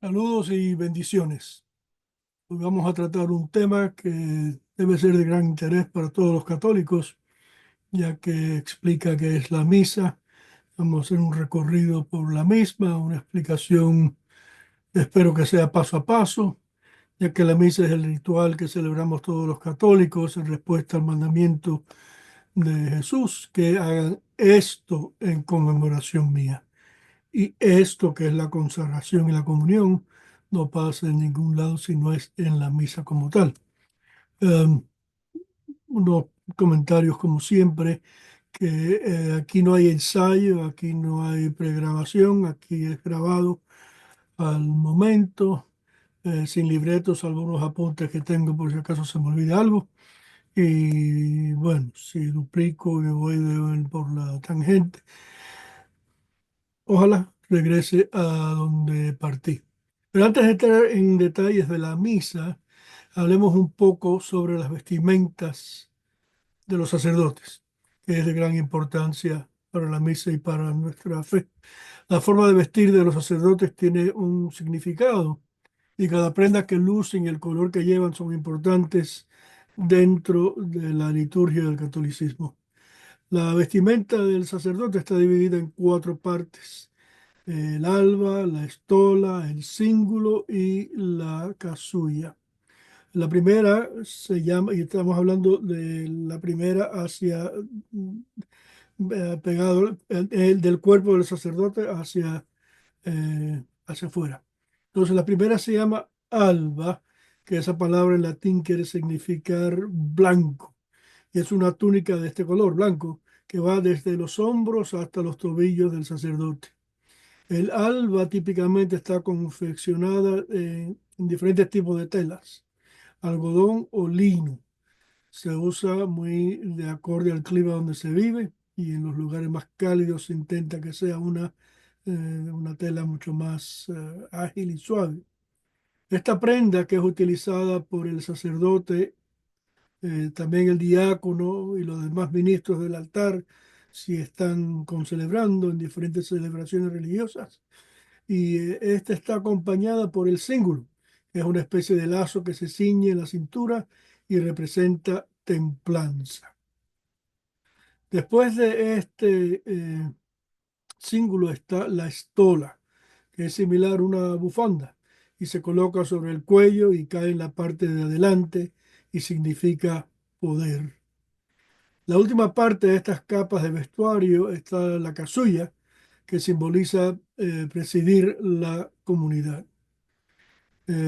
Saludos y bendiciones. Hoy vamos a tratar un tema que debe ser de gran interés para todos los católicos, ya que explica qué es la misa. Vamos a hacer un recorrido por la misma, una explicación, espero que sea paso a paso, ya que la misa es el ritual que celebramos todos los católicos en respuesta al mandamiento de Jesús, que hagan esto en conmemoración mía. Y esto que es la consagración y la comunión no pasa en ningún lado si no es en la misa como tal. Um, Unos comentarios como siempre, que aquí no hay ensayo, aquí no hay pregrabación, aquí es grabado al momento, sin libretos, algunos apuntes que tengo por si acaso se me olvida algo. Y bueno, si duplico y me voy por la tangente, ojalá regrese a donde partí. Pero antes de entrar en detalles de la misa, hablemos un poco sobre las vestimentas de los sacerdotes, que es de gran importancia para la misa y para nuestra fe. La forma de vestir de los sacerdotes tiene un significado y cada prenda que lucen y el color que llevan son importantes dentro de la liturgia del catolicismo. La vestimenta del sacerdote está dividida en cuatro partes: el alba, la estola, el cíngulo y la casulla. La primera se llama, y estamos hablando de la primera hacia, pegado, del cuerpo del sacerdote hacia afuera. Entonces, la primera se llama alba, que esa palabra en latín quiere significar blanco, y es una túnica de este color, blanco, que va desde los hombros hasta los tobillos del sacerdote. El alba típicamente está confeccionada en diferentes tipos de telas, algodón o lino. Se usa muy de acorde al clima donde se vive y en los lugares más cálidos se intenta que sea una tela mucho más ágil y suave. Esta prenda que es utilizada por el sacerdote, también el diácono y los demás ministros del altar, si están concelebrando en diferentes celebraciones religiosas, y esta está acompañada por el cíngulo, que es una especie de lazo que se ciñe en la cintura y representa templanza. Después de este cíngulo está la estola, que es similar a una bufanda y se coloca sobre el cuello y cae en la parte de adelante y significa poder. La última parte de estas capas de vestuario está la casulla, que simboliza presidir la comunidad.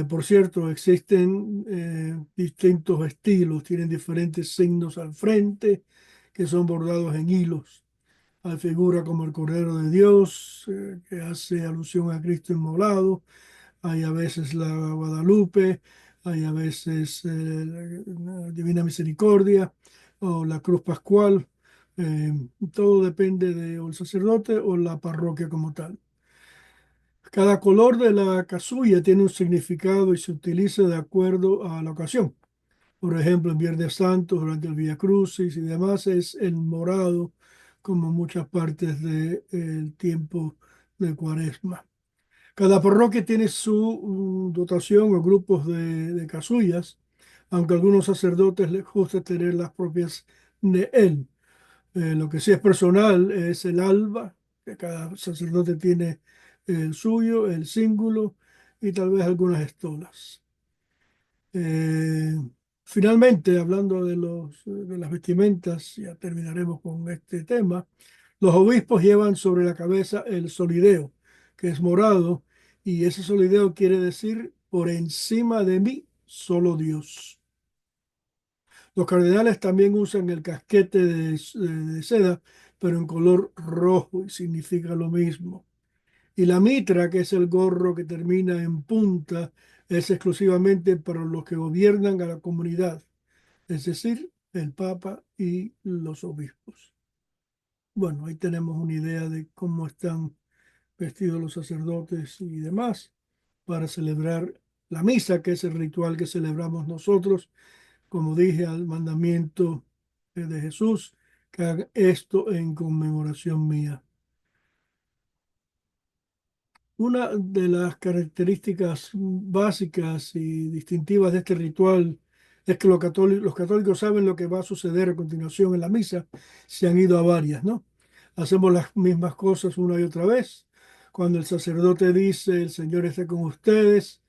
Por cierto, existen distintos estilos, tienen diferentes signos al frente que son bordados en hilos. Hay figuras como el Cordero de Dios, que hace alusión a Cristo inmolado. Hay a veces la Guadalupe, hay a veces la Divina Misericordia o la Cruz Pascual. Eh, Todo depende de o el sacerdote o la parroquia como tal. Cada color de la casulla tiene un significado y se utiliza de acuerdo a la ocasión. Por ejemplo, en Viernes Santo, durante el Vía Crucis y demás, es el morado, como muchas partes del tiempo de Cuaresma. Cada parroquia tiene su dotación o grupos de casullas, aunque a algunos sacerdotes les gusta tener las propias de él. Lo que sí es personal es el alba, que cada sacerdote tiene el suyo, el cíngulo y tal vez algunas estolas. Eh, Finalmente, hablando de las vestimentas, ya terminaremos con este tema. Los obispos llevan sobre la cabeza el solideo, que es morado, y ese solideo quiere decir por encima de mí, solo Dios. Los cardenales también usan el casquete de seda, pero en color rojo y significa lo mismo. Y la mitra, que es el gorro que termina en punta, es exclusivamente para los que gobiernan a la comunidad, es decir, el Papa y los obispos. Bueno, ahí tenemos una idea de cómo están vestidos los sacerdotes y demás para celebrar la misa, que es el ritual que celebramos nosotros, como dije, al mandamiento de Jesús, que hagan esto en conmemoración mía. Una de las características básicas y distintivas de este ritual es que los católicos saben lo que va a suceder a continuación en la misa. Se han ido a varias, ¿no? Hacemos las mismas cosas una y otra vez. Cuando el sacerdote dice, el Señor esté con ustedes,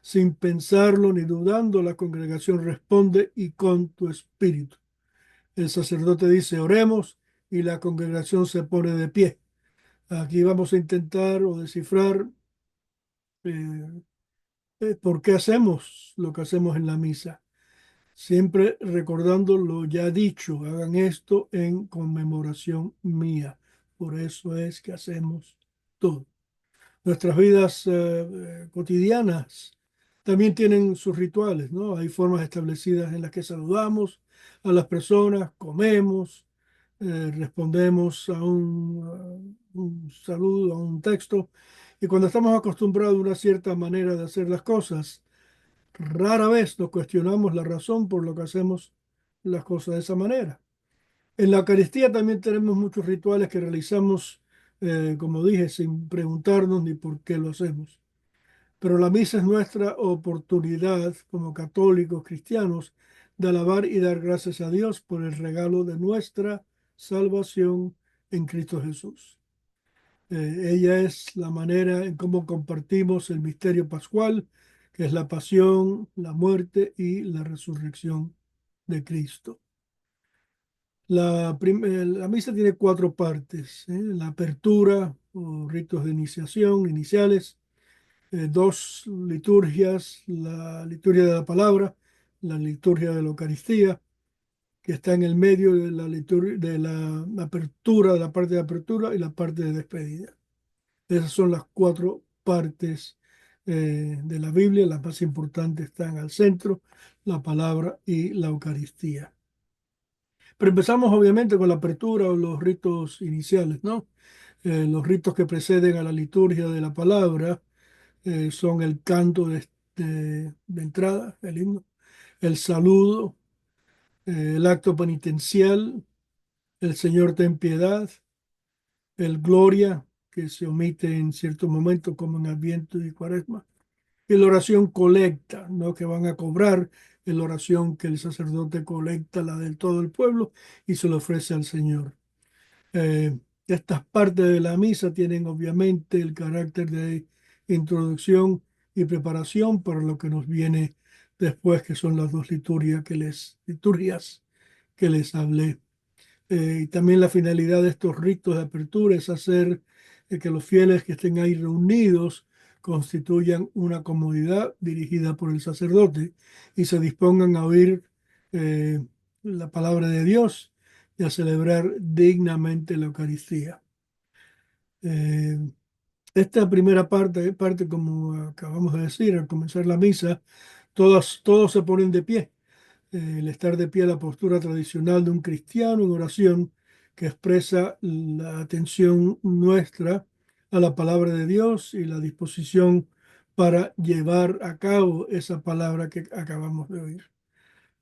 sin pensarlo ni dudando, la congregación responde, y con tu espíritu. El sacerdote dice, oremos, y la congregación se pone de pie. Aquí vamos a intentar o descifrar eh, por qué hacemos lo que hacemos en la misa. Siempre recordando lo ya dicho, hagan esto en conmemoración mía. Por eso es que hacemos todo. Nuestras vidas cotidianas también tienen sus rituales, ¿no? Hay formas establecidas en las que saludamos a las personas, comemos, respondemos a un saludo, a un texto. Y cuando estamos acostumbrados a una cierta manera de hacer las cosas, rara vez nos cuestionamos la razón por lo que hacemos las cosas de esa manera. En la Eucaristía también tenemos muchos rituales que realizamos, como dije, sin preguntarnos ni por qué lo hacemos. Pero la misa es nuestra oportunidad como católicos cristianos de alabar y dar gracias a Dios por el regalo de nuestra salvación en Cristo Jesús. Ella es la manera en cómo compartimos el misterio pascual, que es la pasión, la muerte y la resurrección de Cristo. La misa tiene cuatro partes, ¿eh? La apertura o ritos de iniciación iniciales, dos liturgias, la liturgia de la palabra, la liturgia de la Eucaristía, que está en el medio de la liturgia, de la apertura, de la parte de apertura y la parte de despedida. Esas son las cuatro partes de la Biblia, las más importantes están al centro, la palabra y la Eucaristía. Pero empezamos obviamente con la apertura o los ritos iniciales, ¿no? Los ritos que preceden a la liturgia de la palabra son el canto de entrada, el himno, el saludo, el acto penitencial, el Señor ten piedad, el gloria, que se omite en ciertos momentos como en Adviento y Cuaresma, y la oración colecta, ¿no? Que van a cobrar la oración que el sacerdote colecta, la del todo el pueblo, y se lo ofrece al Señor. Estas partes de la misa tienen obviamente el carácter de introducción y preparación para lo que nos viene después, que son las dos liturgias que les hablé. Y también la finalidad de estos ritos de apertura es hacer que los fieles que estén ahí reunidos constituyan una comunidad dirigida por el sacerdote y se dispongan a oír eh, la palabra de Dios y a celebrar dignamente la Eucaristía. Eh, Esta primera parte, como acabamos de decir, al comenzar la misa, todos se ponen de pie. El estar de pie, la postura tradicional de un cristiano en oración que expresa la atención nuestra a la palabra de Dios y la disposición para llevar a cabo esa palabra que acabamos de oír.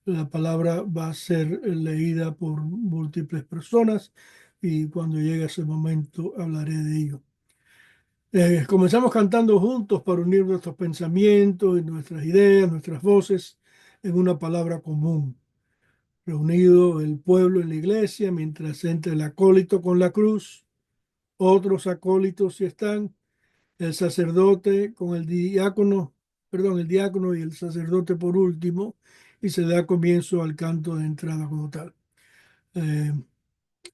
La palabra va a ser leída por múltiples personas y cuando llegue ese momento hablaré de ello. Comenzamos cantando juntos para unir nuestros pensamientos y nuestras ideas, nuestras voces en una palabra común. Reunido el pueblo en la iglesia, mientras entra el acólito con la cruz, otros acólitos si están, el sacerdote con el diácono, perdón, el diácono y el sacerdote por último, y se da comienzo al canto de entrada como tal. Eh,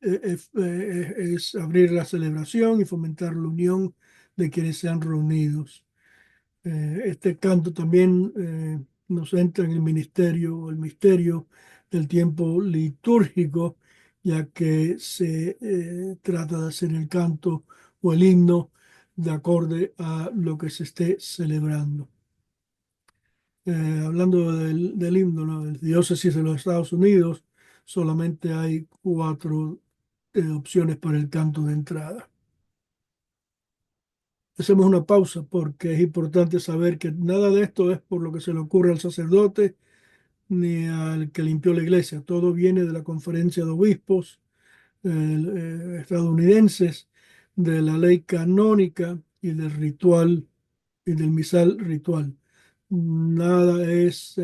es abrir la celebración y fomentar la unión de quienes se han reunidos. Este canto también nos entra en el ministerio, el misterio del tiempo litúrgico, ya que se trata de hacer el canto o el himno de acorde a lo que se esté celebrando. Hablando del himno, ¿no? En diócesis de los Estados Unidos, solamente hay cuatro opciones para el canto de entrada. Hacemos una pausa porque es importante saber que nada de esto es por lo que se le ocurre al sacerdote ni al que limpió la iglesia. Todo viene de la conferencia de obispos estadounidenses, de la ley canónica y del ritual y del misal ritual. Nada es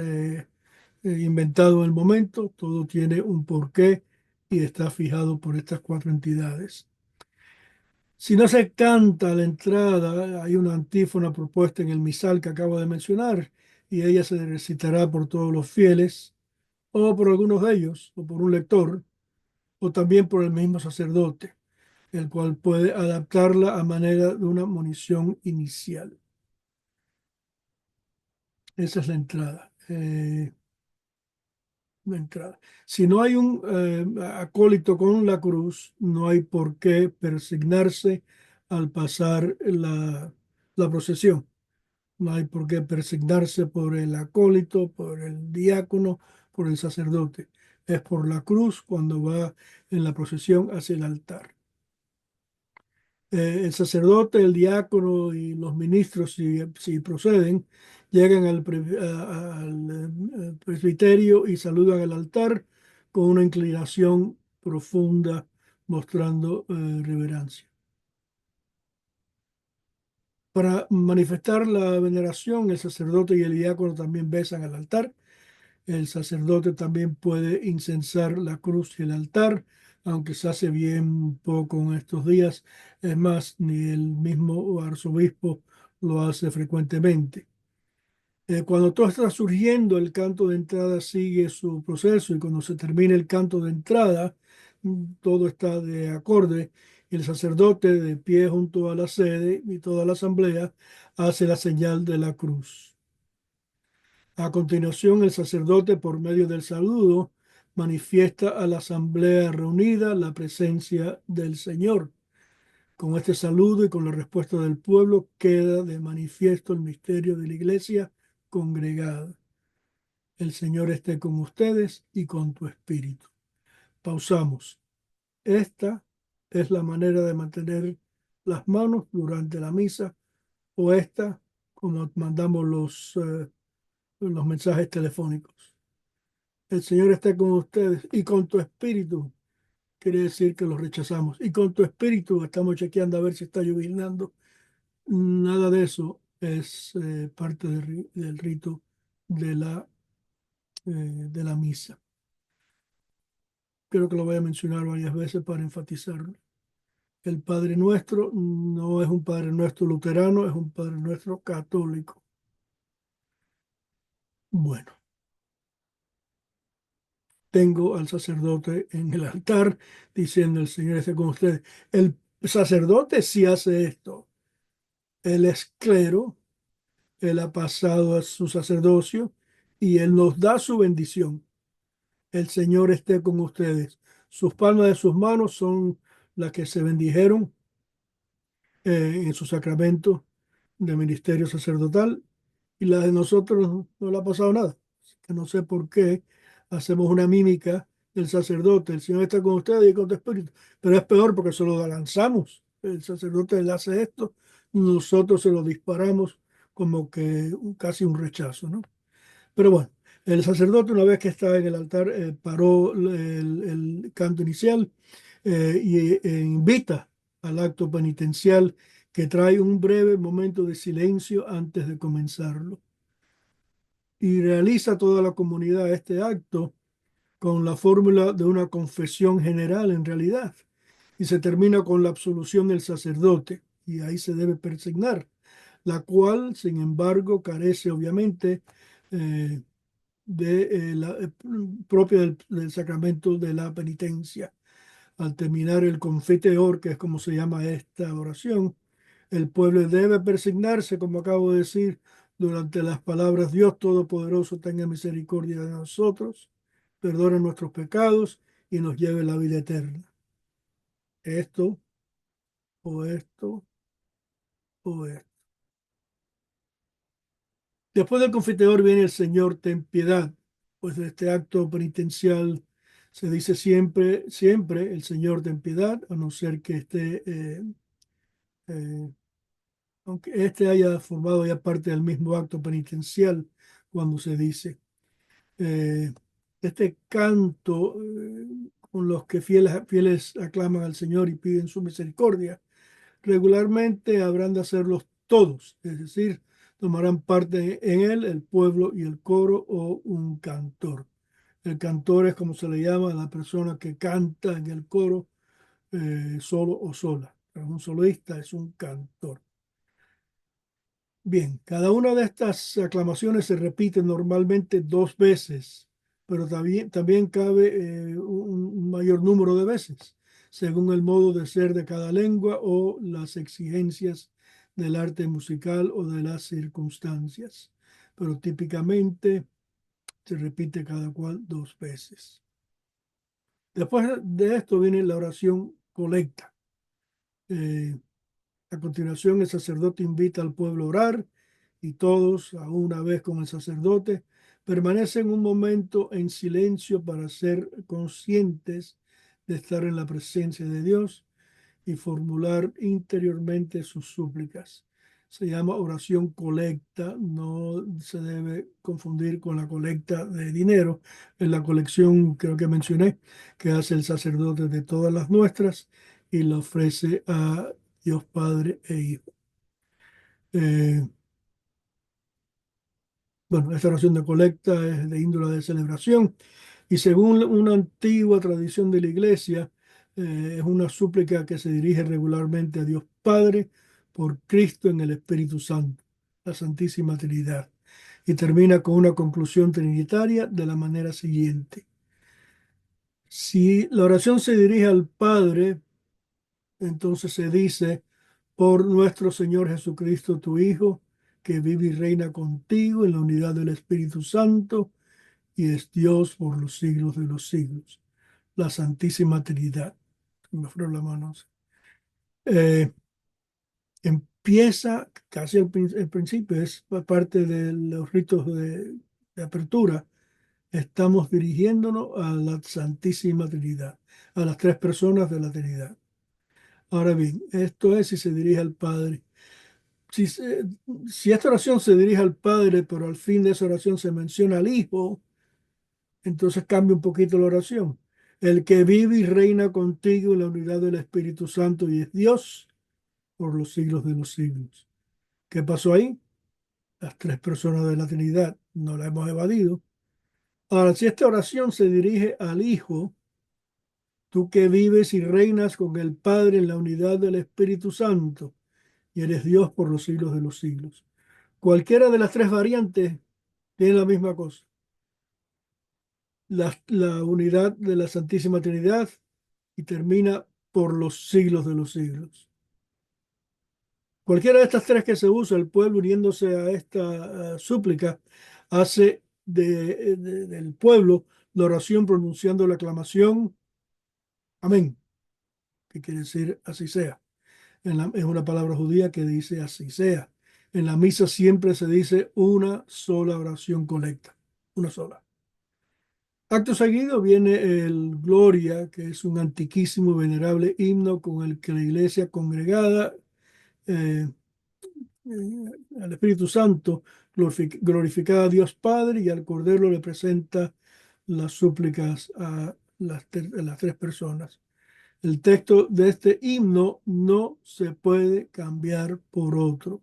inventado en el momento, todo tiene un porqué y está fijado por estas cuatro entidades. Si no se canta a la entrada, hay una antífona propuesta en el misal que acabo de mencionar y ella se recitará por todos los fieles o por algunos de ellos o por un lector o también por el mismo sacerdote, el cual puede adaptarla a manera de una munición inicial. Esa es la entrada. Si no hay un acólito con la cruz, no hay por qué persignarse al pasar la procesión. No hay por qué persignarse por el acólito, por el diácono, por el sacerdote. Es por la cruz cuando va en la procesión hacia el altar. El sacerdote, el diácono y los ministros, si proceden, llegan al presbiterio y saludan al altar con una inclinación profunda, mostrando reverencia. Para manifestar la veneración, el sacerdote y el diácono también besan al altar. El sacerdote también puede incensar la cruz y el altar, aunque se hace bien poco en estos días. Es más, ni el mismo arzobispo lo hace frecuentemente. Cuando todo está surgiendo, el canto de entrada sigue su proceso y cuando se termina el canto de entrada, todo está de acorde. El sacerdote, de pie junto a la sede y toda la asamblea, hace la señal de la cruz. A continuación, el sacerdote, por medio del saludo, manifiesta a la asamblea reunida la presencia del Señor. Con este saludo y con la respuesta del pueblo queda de manifiesto el misterio de la iglesia congregada. El Señor esté con ustedes y con tu espíritu. Pausamos. Esta es la manera de mantener las manos durante la misa o esta, como mandamos los mensajes telefónicos. El Señor está con ustedes y con tu espíritu. Quiere decir que lo rechazamos. Y con tu espíritu estamos chequeando a ver si está llovinando. Nada de eso es parte del rito de de la misa. Creo que lo voy a mencionar varias veces para enfatizarlo. El Padre Nuestro no es un Padre Nuestro luterano, es un Padre Nuestro católico. Bueno, tengo al sacerdote en el altar diciendo el Señor esté con ustedes. El sacerdote sí hace esto. Él es clero, él ha pasado a su sacerdocio y él nos da su bendición. El Señor esté con ustedes. Sus palmas de sus manos son las que se bendijeron en su sacramento de ministerio sacerdotal y las de nosotros no le ha pasado nada. Que no sé por qué hacemos una mímica del sacerdote. El Señor está con ustedes y con tu espíritu. Pero es peor porque se lo lanzamos. El sacerdote le hace esto, nosotros se lo disparamos como que casi un rechazo, ¿no? Pero bueno, el sacerdote una vez que estaba en el altar paró el canto inicial y invita al acto penitencial que trae un breve momento de silencio antes de comenzarlo. Y realiza toda la comunidad este acto con la fórmula de una confesión general en realidad. Y se termina con la absolución del sacerdote y ahí se debe persignar, la cual, sin embargo, carece obviamente eh, propia del sacramento de la penitencia. Al terminar el confiteor, que es como se llama esta oración, el pueblo debe persignarse, como acabo de decir, durante las palabras Dios Todopoderoso tenga misericordia de nosotros, perdone nuestros pecados y nos lleve a la vida eterna. Esto, o esto, o esto. Después del confiteor viene el Señor, ten piedad. Pues de este acto penitencial se dice siempre, siempre el Señor, ten piedad, a no ser que eh, aunque este haya formado ya parte del mismo acto penitencial cuando se dice. Eh, este canto con los que fieles aclaman al Señor y piden su misericordia regularmente habrán de hacerlos todos, es decir, tomarán parte en él el pueblo y el coro o un cantor. El cantor es como se le llama a la persona que canta en el coro solo o sola. Pero un soloista es un cantor. Bien, cada una de estas aclamaciones se repite normalmente 2 veces, pero también cabe un mayor número de veces, según el modo de ser de cada lengua o las exigencias del arte musical o de las circunstancias. Pero típicamente se repite cada cual 2 veces. Después de esto viene la oración colecta. Eh, a continuación, el sacerdote invita al pueblo a orar y todos, a una vez con el sacerdote, permanecen un momento en silencio para ser conscientes de estar en la presencia de Dios y formular interiormente sus súplicas. Se llama oración colecta, no se debe confundir con la colecta de dinero. En la colección, creo que mencioné, que hace el sacerdote de todas las nuestras y la ofrece a Dios Padre e Hijo. Eh, bueno, esta oración de colecta es de índole de celebración y según una antigua tradición de la Iglesia, es una súplica que se dirige regularmente a Dios Padre por Cristo en el Espíritu Santo, la Santísima Trinidad, y termina con una conclusión trinitaria de la manera siguiente. Si la oración se dirige al Padre, entonces se dice, por nuestro Señor Jesucristo, tu Hijo, que vive y reina contigo en la unidad del Espíritu Santo y es Dios por los siglos de los siglos. La Santísima Trinidad. Me fueron las manos. Eh, Empieza casi el principio, es parte de los ritos de apertura. Estamos dirigiéndonos a la Santísima Trinidad, a las 3 personas de la Trinidad. Ahora bien, esto es si se dirige al Padre. Si, si esta oración se dirige al Padre, pero al fin de esa oración se menciona al Hijo, entonces cambia un poquito la oración. El que vive y reina contigo en la unidad del Espíritu Santo y es Dios por los siglos de los siglos. ¿Qué pasó ahí? Las 3 personas de la Trinidad no la hemos evadido. Ahora, si esta oración se dirige al Hijo, tú que vives y reinas con el Padre en la unidad del Espíritu Santo y eres Dios por los siglos de los siglos. Cualquiera de las 3 variantes tiene la misma cosa. La unidad de la Santísima Trinidad y termina por los siglos de los siglos. Cualquiera de estas 3 que se usa, el pueblo uniéndose a esta súplica, hace del pueblo la oración pronunciando la aclamación amén, que quiere decir así sea. Es una palabra judía que dice así sea. En la misa siempre se dice una sola oración colecta, una sola. Acto seguido viene el Gloria, que es un antiquísimo y venerable himno con el que la iglesia congregada eh, al Espíritu Santo glorificada a Dios Padre y al Cordero le presenta las súplicas a las 3 personas. El texto de este himno no se puede cambiar por otro.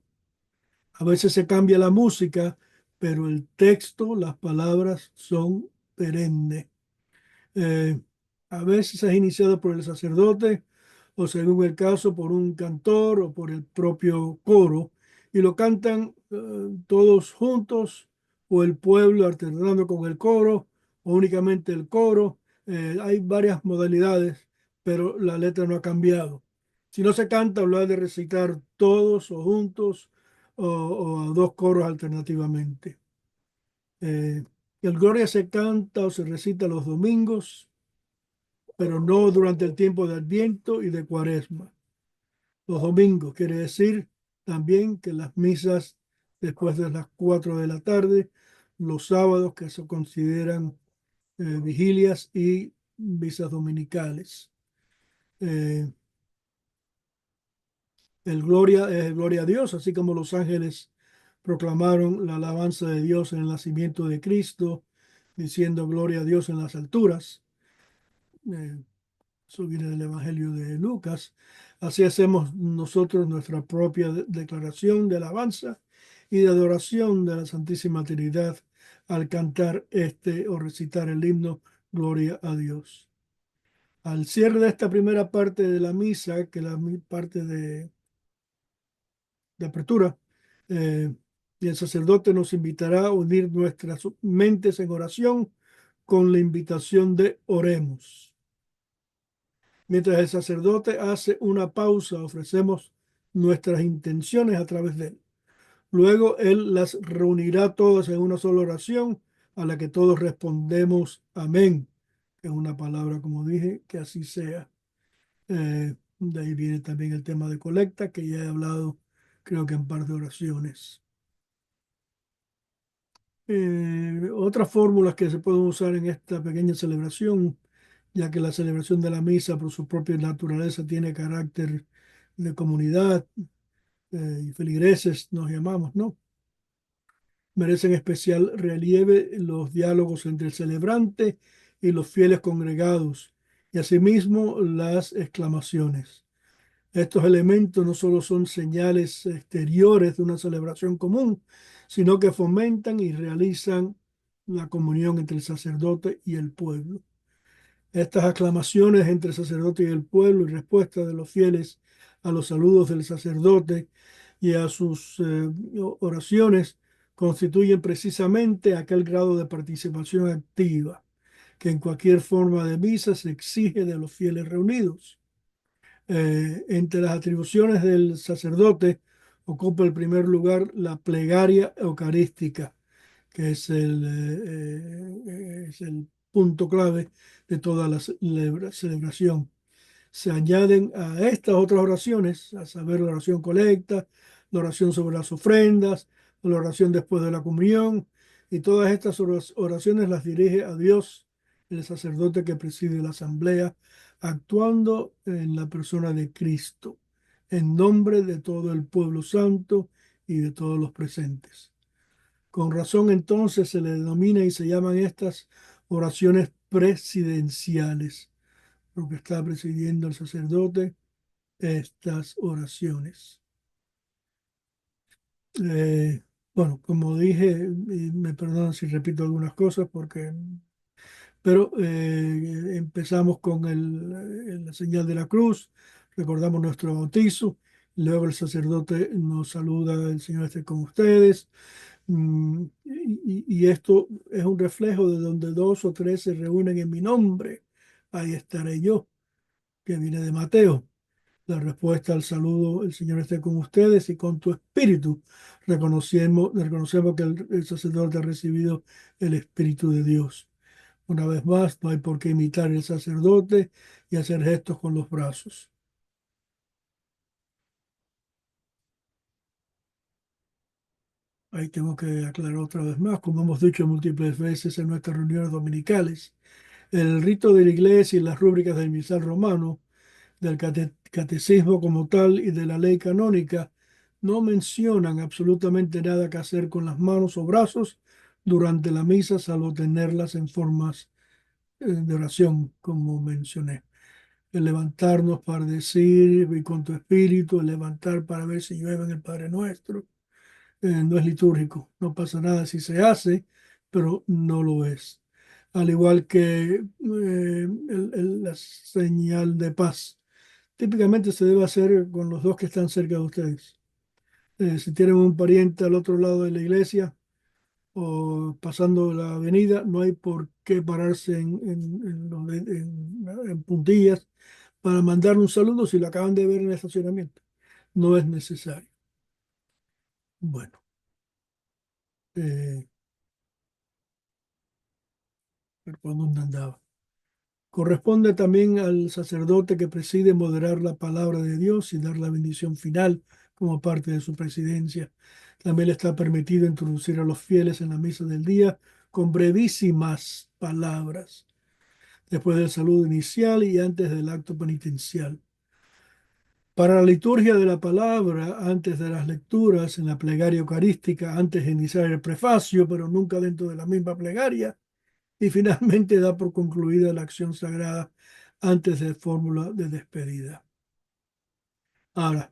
A veces se cambia la música, pero el texto, las palabras son perennes. Eh, a veces es iniciado por el sacerdote o según el caso por un cantor o por el propio coro y lo cantan todos juntos o el pueblo alternando con el coro o únicamente el coro. Hay varias modalidades, pero la letra no ha cambiado. Si no se canta, lo ha de recitar todos o juntos o a 2 coros alternativamente. Eh, el Gloria se canta o se recita los domingos, pero no durante el tiempo de Adviento y de Cuaresma. Los domingos quiere decir también que las misas después de las 4 de la tarde, los sábados que se consideran vigilias y misas dominicales. Eh, el Gloria es el Gloria a Dios, así como los ángeles proclamaron la alabanza de Dios en el nacimiento de Cristo, diciendo Gloria a Dios en las alturas. Eso viene del Evangelio de Lucas. Así hacemos nosotros nuestra propia declaración de alabanza y de adoración de la Santísima Trinidad al cantar este o recitar el himno Gloria a Dios. Al cierre de esta primera parte de la misa, que es la parte de apertura, eh, y el sacerdote nos invitará a unir nuestras mentes en oración con la invitación de oremos. Mientras el sacerdote hace una pausa, ofrecemos nuestras intenciones a través de él. Luego él las reunirá todas en una sola oración a la que todos respondemos amén, que es una palabra, como dije, que así sea. De ahí viene también el tema de colecta, que ya he hablado, creo que en par de oraciones. Otras fórmulas que se pueden usar en esta pequeña celebración, ya que la celebración de la misa por su propia naturaleza tiene carácter de comunidad, y feligreses nos llamamos, ¿no? Merecen especial relieve los diálogos entre el celebrante y los fieles congregados, y asimismo las exclamaciones. Estos elementos no solo son señales exteriores de una celebración común, sino que fomentan y realizan la comunión entre el sacerdote y el pueblo. Estas aclamaciones entre el sacerdote y el pueblo y respuesta de los fieles a los saludos del sacerdote y a sus oraciones constituyen precisamente aquel grado de participación activa que en cualquier forma de misa se exige de los fieles reunidos. Entre las atribuciones del sacerdote ocupa el primer lugar la plegaria eucarística, que es el punto clave de toda la celebración. Se añaden a estas otras oraciones, a saber, la oración colecta, la oración sobre las ofrendas, la oración después de la comunión, y todas estas oraciones las dirige a Dios, el sacerdote que preside la asamblea, actuando en la persona de Cristo, en nombre de todo el pueblo santo y de todos los presentes. Con razón entonces se le denomina y se llaman estas oraciones presidenciales, porque está presidiendo el sacerdote estas oraciones. Eh, bueno, como dije, y me perdonan si repito algunas cosas, pero empezamos con la señal de la cruz, recordamos nuestro bautizo, luego el sacerdote nos saluda, el Señor esté con ustedes. Y esto es un reflejo de donde dos o tres se reúnen en mi nombre, ahí estaré yo, que viene de Mateo. La respuesta al saludo, el Señor esté con ustedes y con tu espíritu. Reconocemos que el sacerdote ha recibido el Espíritu de Dios. Una vez más, no hay por qué imitar el sacerdote y hacer gestos con los brazos. Ahí tengo que aclarar otra vez más, como hemos dicho múltiples veces en nuestras reuniones dominicales, el rito de la iglesia y las rúbricas del misal romano, del catecismo como tal y de la ley canónica no mencionan absolutamente nada que hacer con las manos o brazos durante la misa, salvo tenerlas en formas de oración, como mencioné. El levantarnos para decir y con tu espíritu, el levantar para ver si llueve en el Padre Nuestro, no es litúrgico, no pasa nada si se hace, pero no lo es. Al igual que la señal de paz. Típicamente se debe hacer con los dos que están cerca de ustedes. Si tienen un pariente al otro lado de la iglesia o pasando la avenida, no hay por qué pararse en puntillas para mandarle un saludo si lo acaban de ver en el estacionamiento. No es necesario. Bueno, eh, ¿por dónde andaba? Corresponde también al sacerdote que preside moderar la palabra de Dios y dar la bendición final como parte de su presidencia. También le está permitido introducir a los fieles en la misa del día con brevísimas palabras, después del saludo inicial y antes del acto penitencial. Para la liturgia de la palabra, antes de las lecturas, en la plegaria eucarística, antes de iniciar el prefacio, pero nunca dentro de la misma plegaria, y finalmente da por concluida la acción sagrada antes de fórmula de despedida. Ahora,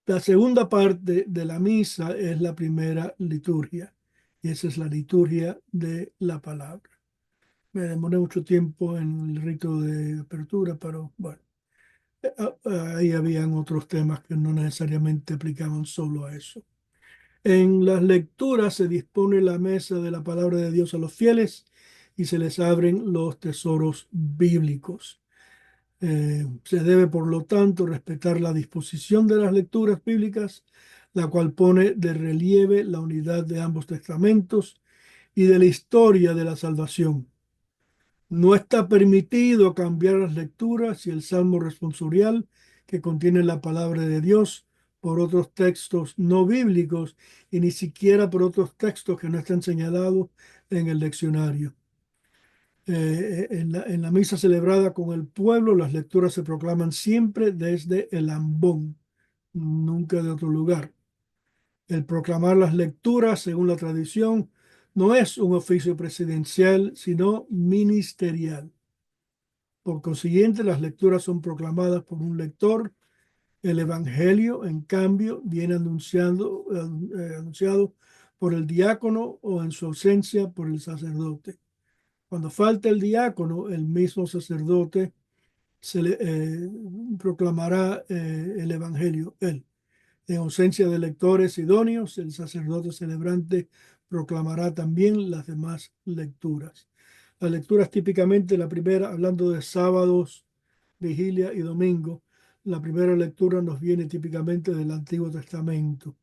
la segunda parte de la misa es la primera liturgia, y esa es la liturgia de la palabra. Me demoré mucho tiempo en el rito de apertura, pero bueno, ahí habían otros temas que no necesariamente aplicaban solo a eso. En las lecturas se dispone la mesa de la palabra de Dios a los fieles y se les abren los tesoros bíblicos. Se debe, por lo tanto, respetar la disposición de las lecturas bíblicas, la cual pone de relieve la unidad de ambos testamentos y de la historia de la salvación. No está permitido cambiar las lecturas y el salmo responsorial que contiene la palabra de Dios por otros textos no bíblicos y ni siquiera por otros textos que no están señalados en el leccionario. En la misa celebrada con el pueblo, las lecturas se proclaman siempre desde el ambón, nunca de otro lugar. El proclamar las lecturas, según la tradición, no es un oficio presidencial, sino ministerial. Por consiguiente, las lecturas son proclamadas por un lector. El Evangelio, en cambio, viene anunciado por el diácono o en su ausencia por el sacerdote. Cuando falta el diácono, el mismo sacerdote se le proclamará el Evangelio, él. En ausencia de lectores idóneos, el sacerdote celebrante proclamará también las demás lecturas. Las lecturas típicamente, la primera, hablando de sábados, vigilia y domingo, la primera lectura nos viene típicamente del Antiguo Testamento.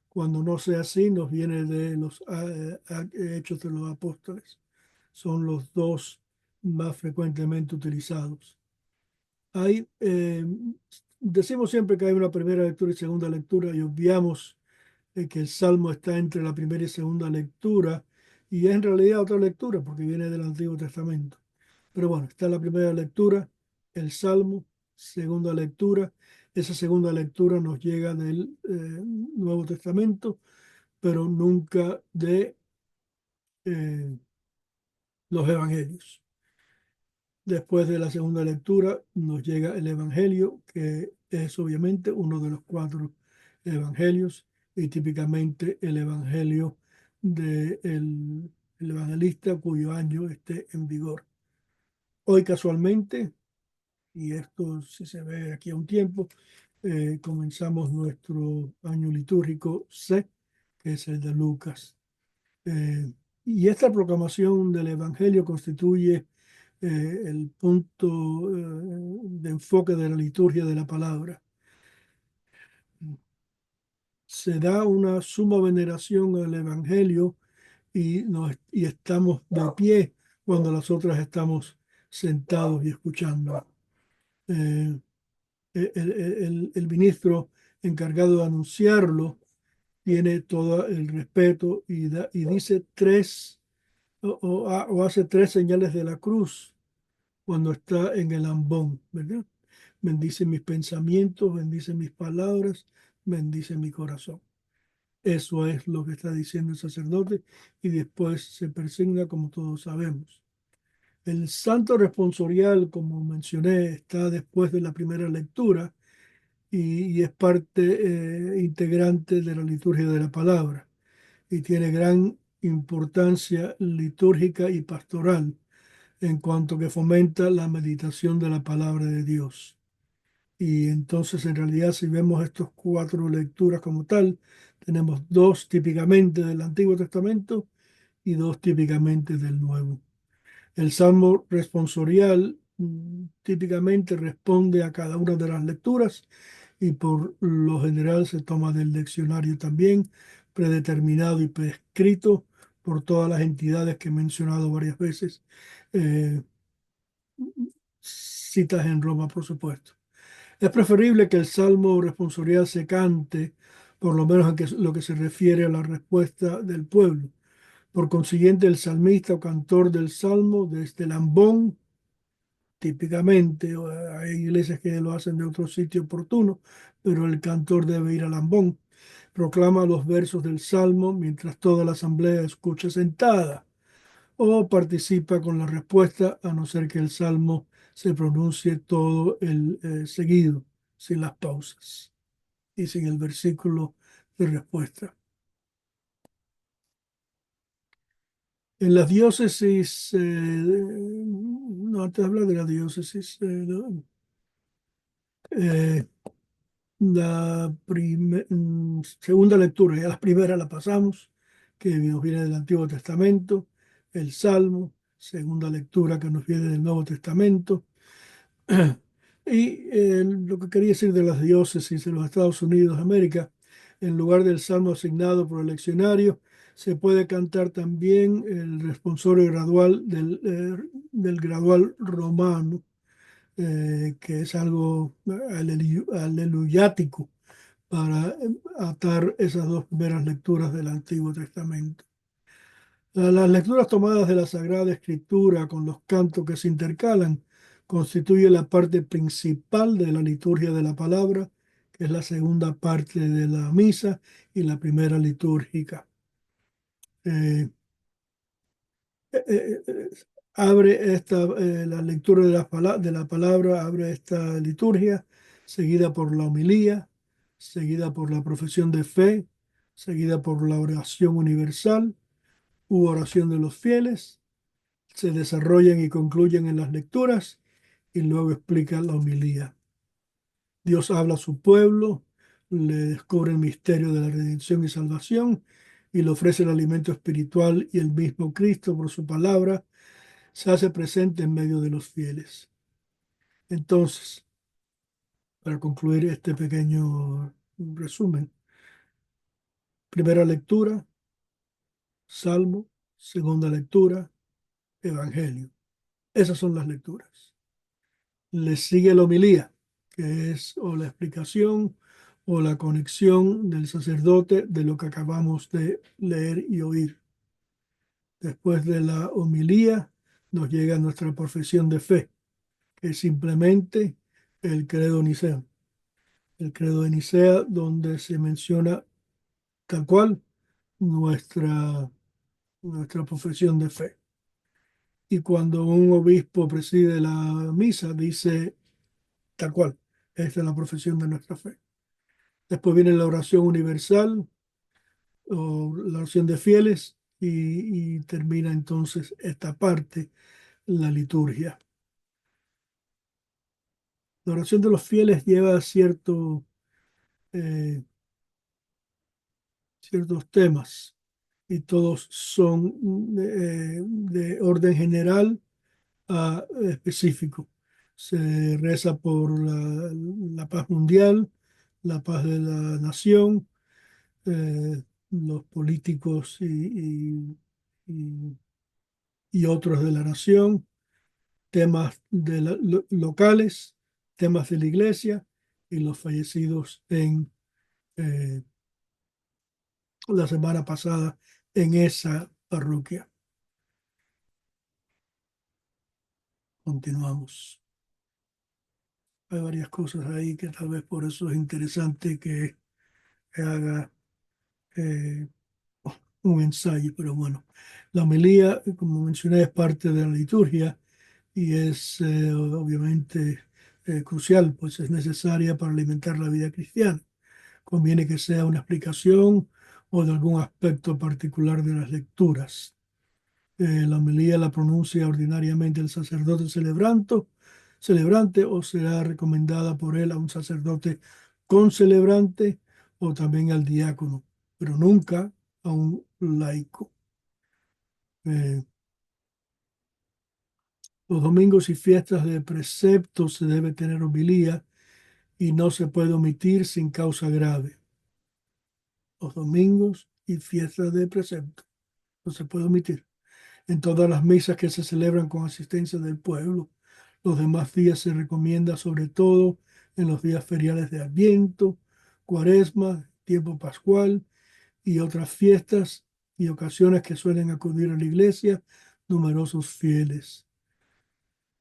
Cuando no sea así, nos viene de los Hechos de los Apóstoles. Son los dos más frecuentemente utilizados. Hay, decimos siempre que hay una primera lectura y segunda lectura y obviamos que el Salmo está entre la primera y segunda lectura y es en realidad otra lectura porque viene del Antiguo Testamento. Pero bueno, está la primera lectura, el Salmo, segunda lectura. Esa segunda lectura nos llega del Nuevo Testamento, pero nunca de eh, los Evangelios. Después de la segunda lectura nos llega el Evangelio, que es obviamente uno de los cuatro Evangelios y típicamente el Evangelio del el evangelista cuyo año esté en vigor. Hoy casualmente, y esto si se ve aquí a un tiempo, comenzamos nuestro año litúrgico C, que es el de Lucas. Eh, y esta proclamación del Evangelio constituye el punto de enfoque de la liturgia de la palabra. Se da una suma veneración al Evangelio y estamos de pie cuando las otras estamos sentados y escuchando. Eh, el ministro encargado de anunciarlo tiene todo el respeto y dice tres o hace tres señales de la cruz cuando está en el ambón, ¿verdad? Bendice mis pensamientos, bendice mis palabras, bendice mi corazón. Eso es lo que está diciendo el sacerdote y después se persigna como todos sabemos. El santo responsorial, como mencioné, está después de la primera lectura y es parte integrante de la liturgia de la palabra y tiene gran importancia litúrgica y pastoral en cuanto que fomenta la meditación de la palabra de Dios. Y entonces, en realidad, si vemos estas cuatro lecturas como tal, tenemos dos típicamente del Antiguo Testamento y dos típicamente del Nuevo. El Salmo responsorial típicamente responde a cada una de las lecturas y por lo general se toma del leccionario también, predeterminado y prescrito por todas las entidades que he mencionado varias veces, eh, citas en Roma, por supuesto. Es preferible que el salmo responsorial se cante, por lo menos en lo que se refiere a la respuesta del pueblo. Por consiguiente, el salmista o cantor del salmo, desde el ambón, típicamente, hay iglesias que lo hacen de otro sitio oportuno, pero el cantor debe ir al ambón, proclama los versos del salmo mientras toda la asamblea escucha sentada o participa con la respuesta, a no ser que el salmo se pronuncie todo el seguido. sin las pausas y sin el versículo de respuesta. En las diócesis, no, antes habla de la diócesis, eh, segunda lectura, ya la primera la pasamos, que nos viene del Antiguo Testamento, el Salmo, segunda lectura que nos viene del Nuevo Testamento. Y lo que quería decir de las diócesis de los Estados Unidos de América, en lugar del salmo asignado por el leccionario, se puede cantar también el responsorio gradual del gradual romano, que es algo aleluyático para atar esas dos primeras lecturas del Antiguo Testamento. Las lecturas tomadas de la Sagrada Escritura con los cantos que se intercalan constituye la parte principal de la liturgia de la palabra, que es la segunda parte de la misa y la primera litúrgica. Eh, eh, eh, Abre la lectura de la palabra, abre esta liturgia, seguida por la homilía, seguida por la profesión de fe, seguida por la oración universal u oración de los fieles, se desarrollan y concluyen en las lecturas y luego explica la homilía. Dios habla a su pueblo, le descubre el misterio de la redención y salvación y le ofrece el alimento espiritual, y el mismo Cristo, por su palabra, se hace presente en medio de los fieles. Entonces, para concluir este pequeño resumen, primera lectura, Salmo, segunda lectura, Evangelio. Esas son las lecturas. Le sigue la homilía, que es o la explicación o la conexión del sacerdote de lo que acabamos de leer y oír. Después de la homilía nos llega nuestra profesión de fe, que es simplemente el credo niceo. El credo de Nicea, donde se menciona tal cual nuestra, nuestra profesión de fe. Y cuando un obispo preside la misa, dice tal cual, esta es la profesión de nuestra fe. Después viene la oración universal o la oración de fieles, y termina entonces esta parte, la liturgia. La oración de los fieles lleva eh, ciertos temas, y todos son de orden general a específico. Se reza por la paz mundial, la paz de la nación, los políticos y- y otros de la nación, temas locales, temas de la iglesia y los fallecidos en eh, la semana pasada en esa parroquia. Continuamos. Hay varias cosas ahí que tal vez por eso es interesante que haga eh, un ensayo, pero bueno, la homilía, como mencioné, es parte de la liturgia y es obviamente crucial, pues es necesaria para alimentar la vida cristiana. Conviene que sea una explicación o de algún aspecto particular de las lecturas. La homilía la pronuncia ordinariamente el sacerdote celebrante, o será recomendada por él a un sacerdote concelebrante o también al diácono, pero nunca a un laico. Eh, los domingos y fiestas de precepto se debe tener homilía y no se puede omitir sin causa grave. Los domingos y fiestas de precepto no se puede omitir. En todas las misas que se celebran con asistencia del pueblo. Los demás días se recomienda, sobre todo en los días feriales de Adviento, Cuaresma, tiempo pascual y otras fiestas y ocasiones que suelen acudir a la iglesia numerosos fieles.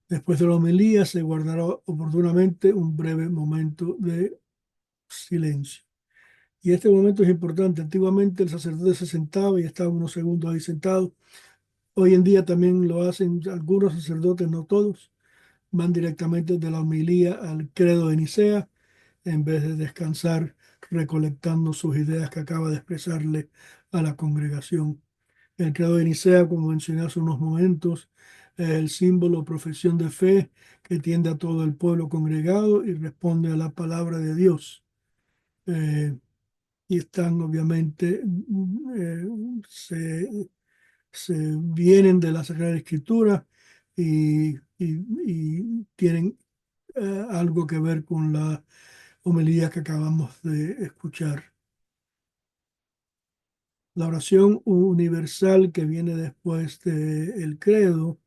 Después de la homilía se guardará oportunamente un breve momento de silencio. Y este momento es importante. Antiguamente el sacerdote se sentaba y estaba unos segundos ahí sentado. Hoy en día también lo hacen algunos sacerdotes, no todos. Van directamente de la homilía al credo de Nicea en vez de descansar recolectando sus ideas que acaba de expresarle a la congregación. El credo de Nicea, como mencioné hace unos momentos, es el símbolo o profesión de fe que tiende a todo el pueblo congregado y responde a la palabra de Dios. Eh, y están obviamente, eh, se, se vienen de la Sagrada Escritura y tienen algo que ver con la homilía que acabamos de escuchar. La oración universal que viene después del credo,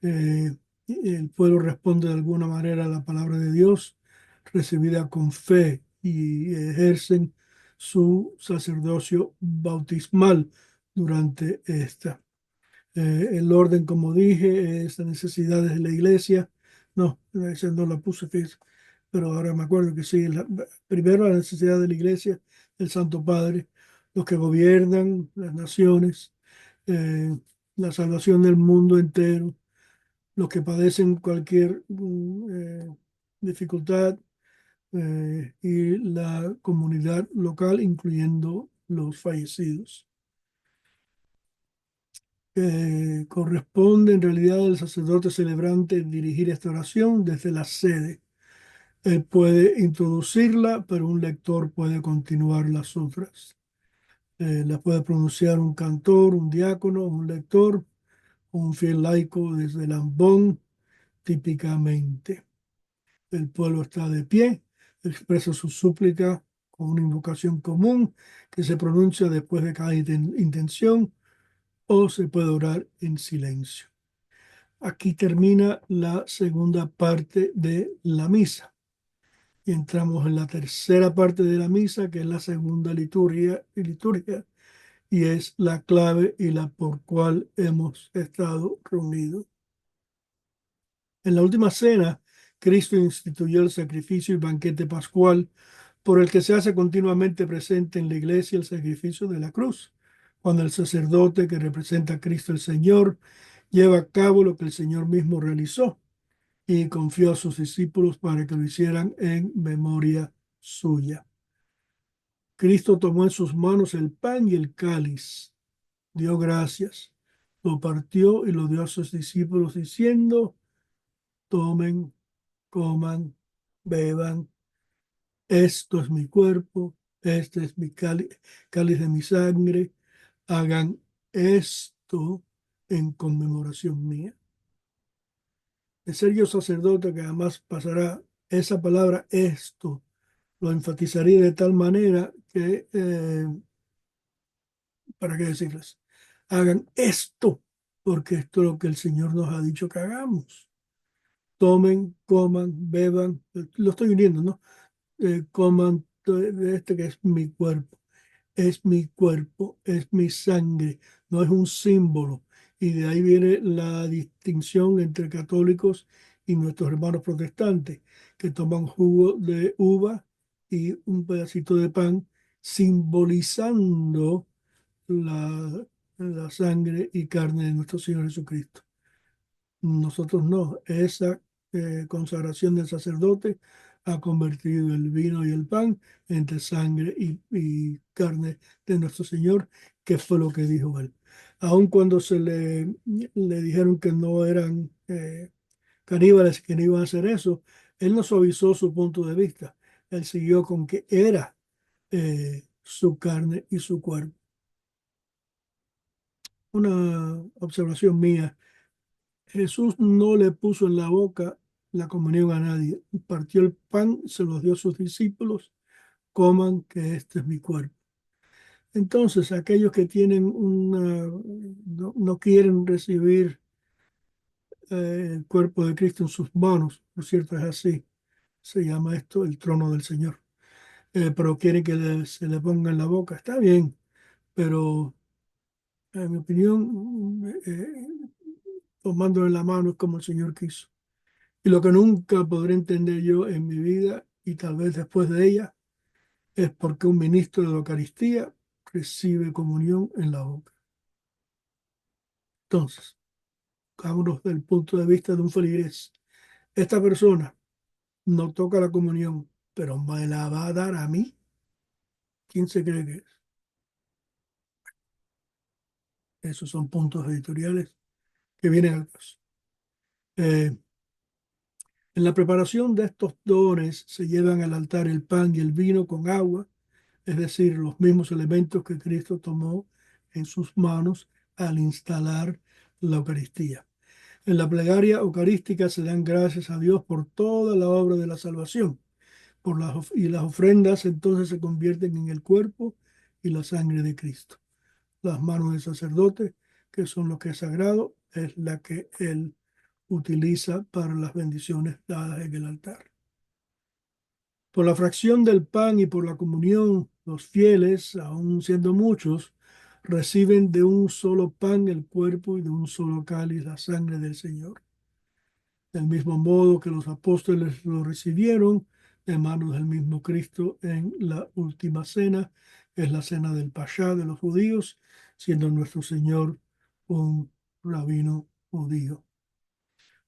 eh, el pueblo responde de alguna manera a la palabra de Dios recibida con fe y ejercen su sacerdocio bautismal durante esta. El orden, como dije, es las necesidades de la iglesia. No, esa no la puse, fíjese, pero ahora me acuerdo que sí. Primero la necesidad de la iglesia, el Santo Padre, los que gobiernan las naciones, eh, la salvación del mundo entero, los que padecen cualquier dificultad y la comunidad local, incluyendo los fallecidos. Corresponde en realidad al sacerdote celebrante dirigir esta oración desde la sede. Él puede introducirla, pero un lector puede continuar las otras. La puede pronunciar un cantor, un diácono, un lector, un fiel laico desde el ambón, típicamente. El pueblo está de pie, expresa su súplica con una invocación común que se pronuncia después de cada intención o se puede orar en silencio. Aquí termina la segunda parte de la misa y entramos en la tercera parte de la misa, que es la segunda liturgia y es la clave y la por cual hemos estado reunidos. En la última cena, Cristo instituyó el sacrificio y banquete pascual por el que se hace continuamente presente en la iglesia el sacrificio de la cruz, cuando el sacerdote que representa a Cristo el Señor lleva a cabo lo que el Señor mismo realizó y confió a sus discípulos para que lo hicieran en memoria suya. Cristo tomó en sus manos el pan y el cáliz, dio gracias, lo partió y lo dio a sus discípulos diciendo, tomen, coman, beban, esto es mi cuerpo, este es mi cáliz de mi sangre, hagan esto en conmemoración mía. De ser yo sacerdote que además pasará esa palabra esto, lo enfatizaría de tal manera que, ¿para qué decirles? Hagan esto, porque esto es lo que el Señor nos ha dicho que hagamos. Tomen, coman, beban, lo estoy uniendo, ¿no? Coman de este que es mi cuerpo. Es mi cuerpo, es mi sangre, no es un símbolo. Y de ahí viene la distinción entre católicos y nuestros hermanos protestantes, que toman jugo de uva y un pedacito de pan, simbolizando la, la sangre y carne de nuestro Señor Jesucristo. Nosotros no. Esa consagración del sacerdote ha convertido el vino y el pan entre sangre y carne de nuestro Señor, que fue lo que dijo él. Aun cuando le dijeron que no eran caníbales, que no iban a hacer eso, él no suavizó su punto de vista. Él siguió con que era su carne y su cuerpo. Una observación mía. Jesús no le puso en la boca la comunión a nadie. Partió el pan, se los dio a sus discípulos, coman que este es mi cuerpo. Entonces, aquellos que tienen no quieren recibir el cuerpo de Cristo en sus manos, por cierto, es así, se llama esto el trono del Señor, pero quieren que se le ponga en la boca, está bien, pero en mi opinión, tomándolo en la mano es como el Señor quiso. Y lo que nunca podré entender yo en mi vida, y tal vez después de ella, es por qué un ministro de la Eucaristía recibe comunión en la boca. Entonces, vámonos del punto de vista de un feligrés. Esta persona no toca la comunión, pero me la va a dar a mí. ¿Quién se cree que es? Esos son puntos editoriales que vienen al caso. Eh, en la preparación de estos dones se llevan al altar el pan y el vino con agua, es decir, los mismos elementos que Cristo tomó en sus manos al instalar la Eucaristía. En la plegaria eucarística se dan gracias a Dios por toda la obra de la salvación, y las ofrendas entonces se convierten en el cuerpo y la sangre de Cristo. Las manos del sacerdote, que son lo que es sagrado, es la que él utiliza para las bendiciones dadas en el altar. Por la fracción del pan y por la comunión, los fieles, aun siendo muchos, reciben de un solo pan el cuerpo y de un solo cáliz la sangre del Señor. Del mismo modo que los apóstoles lo recibieron de manos del mismo Cristo en la última cena, que es la cena del Pashá de los judíos, siendo nuestro Señor un rabino judío.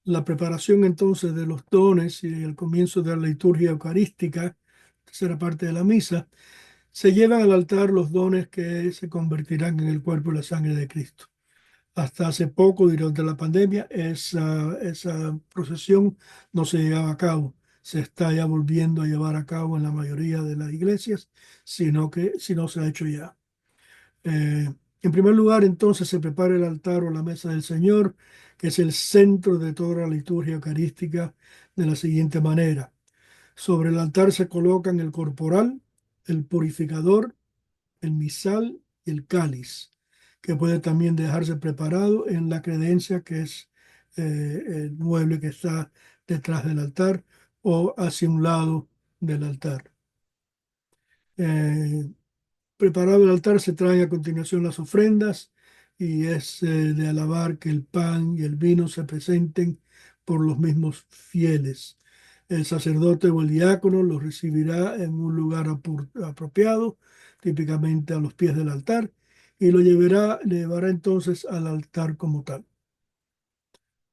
La preparación entonces de los dones y el comienzo de la liturgia eucarística, tercera parte de la misa, se llevan al altar los dones que se convertirán en el cuerpo y la sangre de Cristo. Hasta hace poco, durante la pandemia, esa procesión no se llevaba a cabo. Se está ya volviendo a llevar a cabo en la mayoría de las iglesias, sino que si no se ha hecho ya. En primer lugar, entonces se prepara el altar o la mesa del Señor, que es el centro de toda la liturgia eucarística, de la siguiente manera. Sobre el altar se colocan el corporal, el purificador, el misal y el cáliz, que puede también dejarse preparado en la credencia, que es el mueble que está detrás del altar o hacia un lado del altar. Eh, Preparado el altar, se traen a continuación las ofrendas y es de alabar que el pan y el vino se presenten por los mismos fieles. El sacerdote o el diácono los recibirá en un lugar apropiado, típicamente a los pies del altar, y le llevará entonces al altar como tal.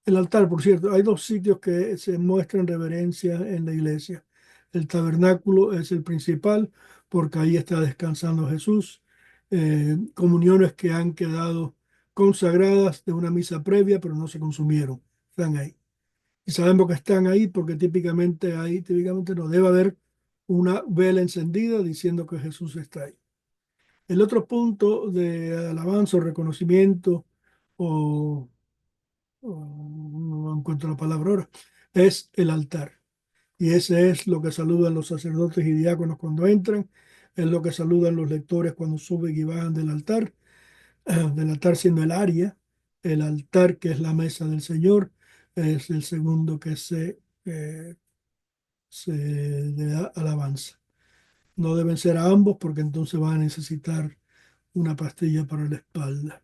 El altar, por cierto, hay dos sitios que se muestran reverencia en la iglesia. El tabernáculo es el principal porque ahí está descansando Jesús. Comuniones que han quedado consagradas de una misa previa, pero no se consumieron. Están ahí. Y sabemos que están ahí porque típicamente no debe haber una vela encendida diciendo que Jesús está ahí. El otro punto de alabanza o reconocimiento o no encuentro la palabra ahora, es el altar. Y ese es lo que saludan los sacerdotes y diáconos cuando entran, es lo que saludan los lectores cuando suben y bajan del altar siendo el altar que es la mesa del Señor, es el segundo que se le da alabanza. No deben ser a ambos porque entonces van a necesitar una pastilla para la espalda.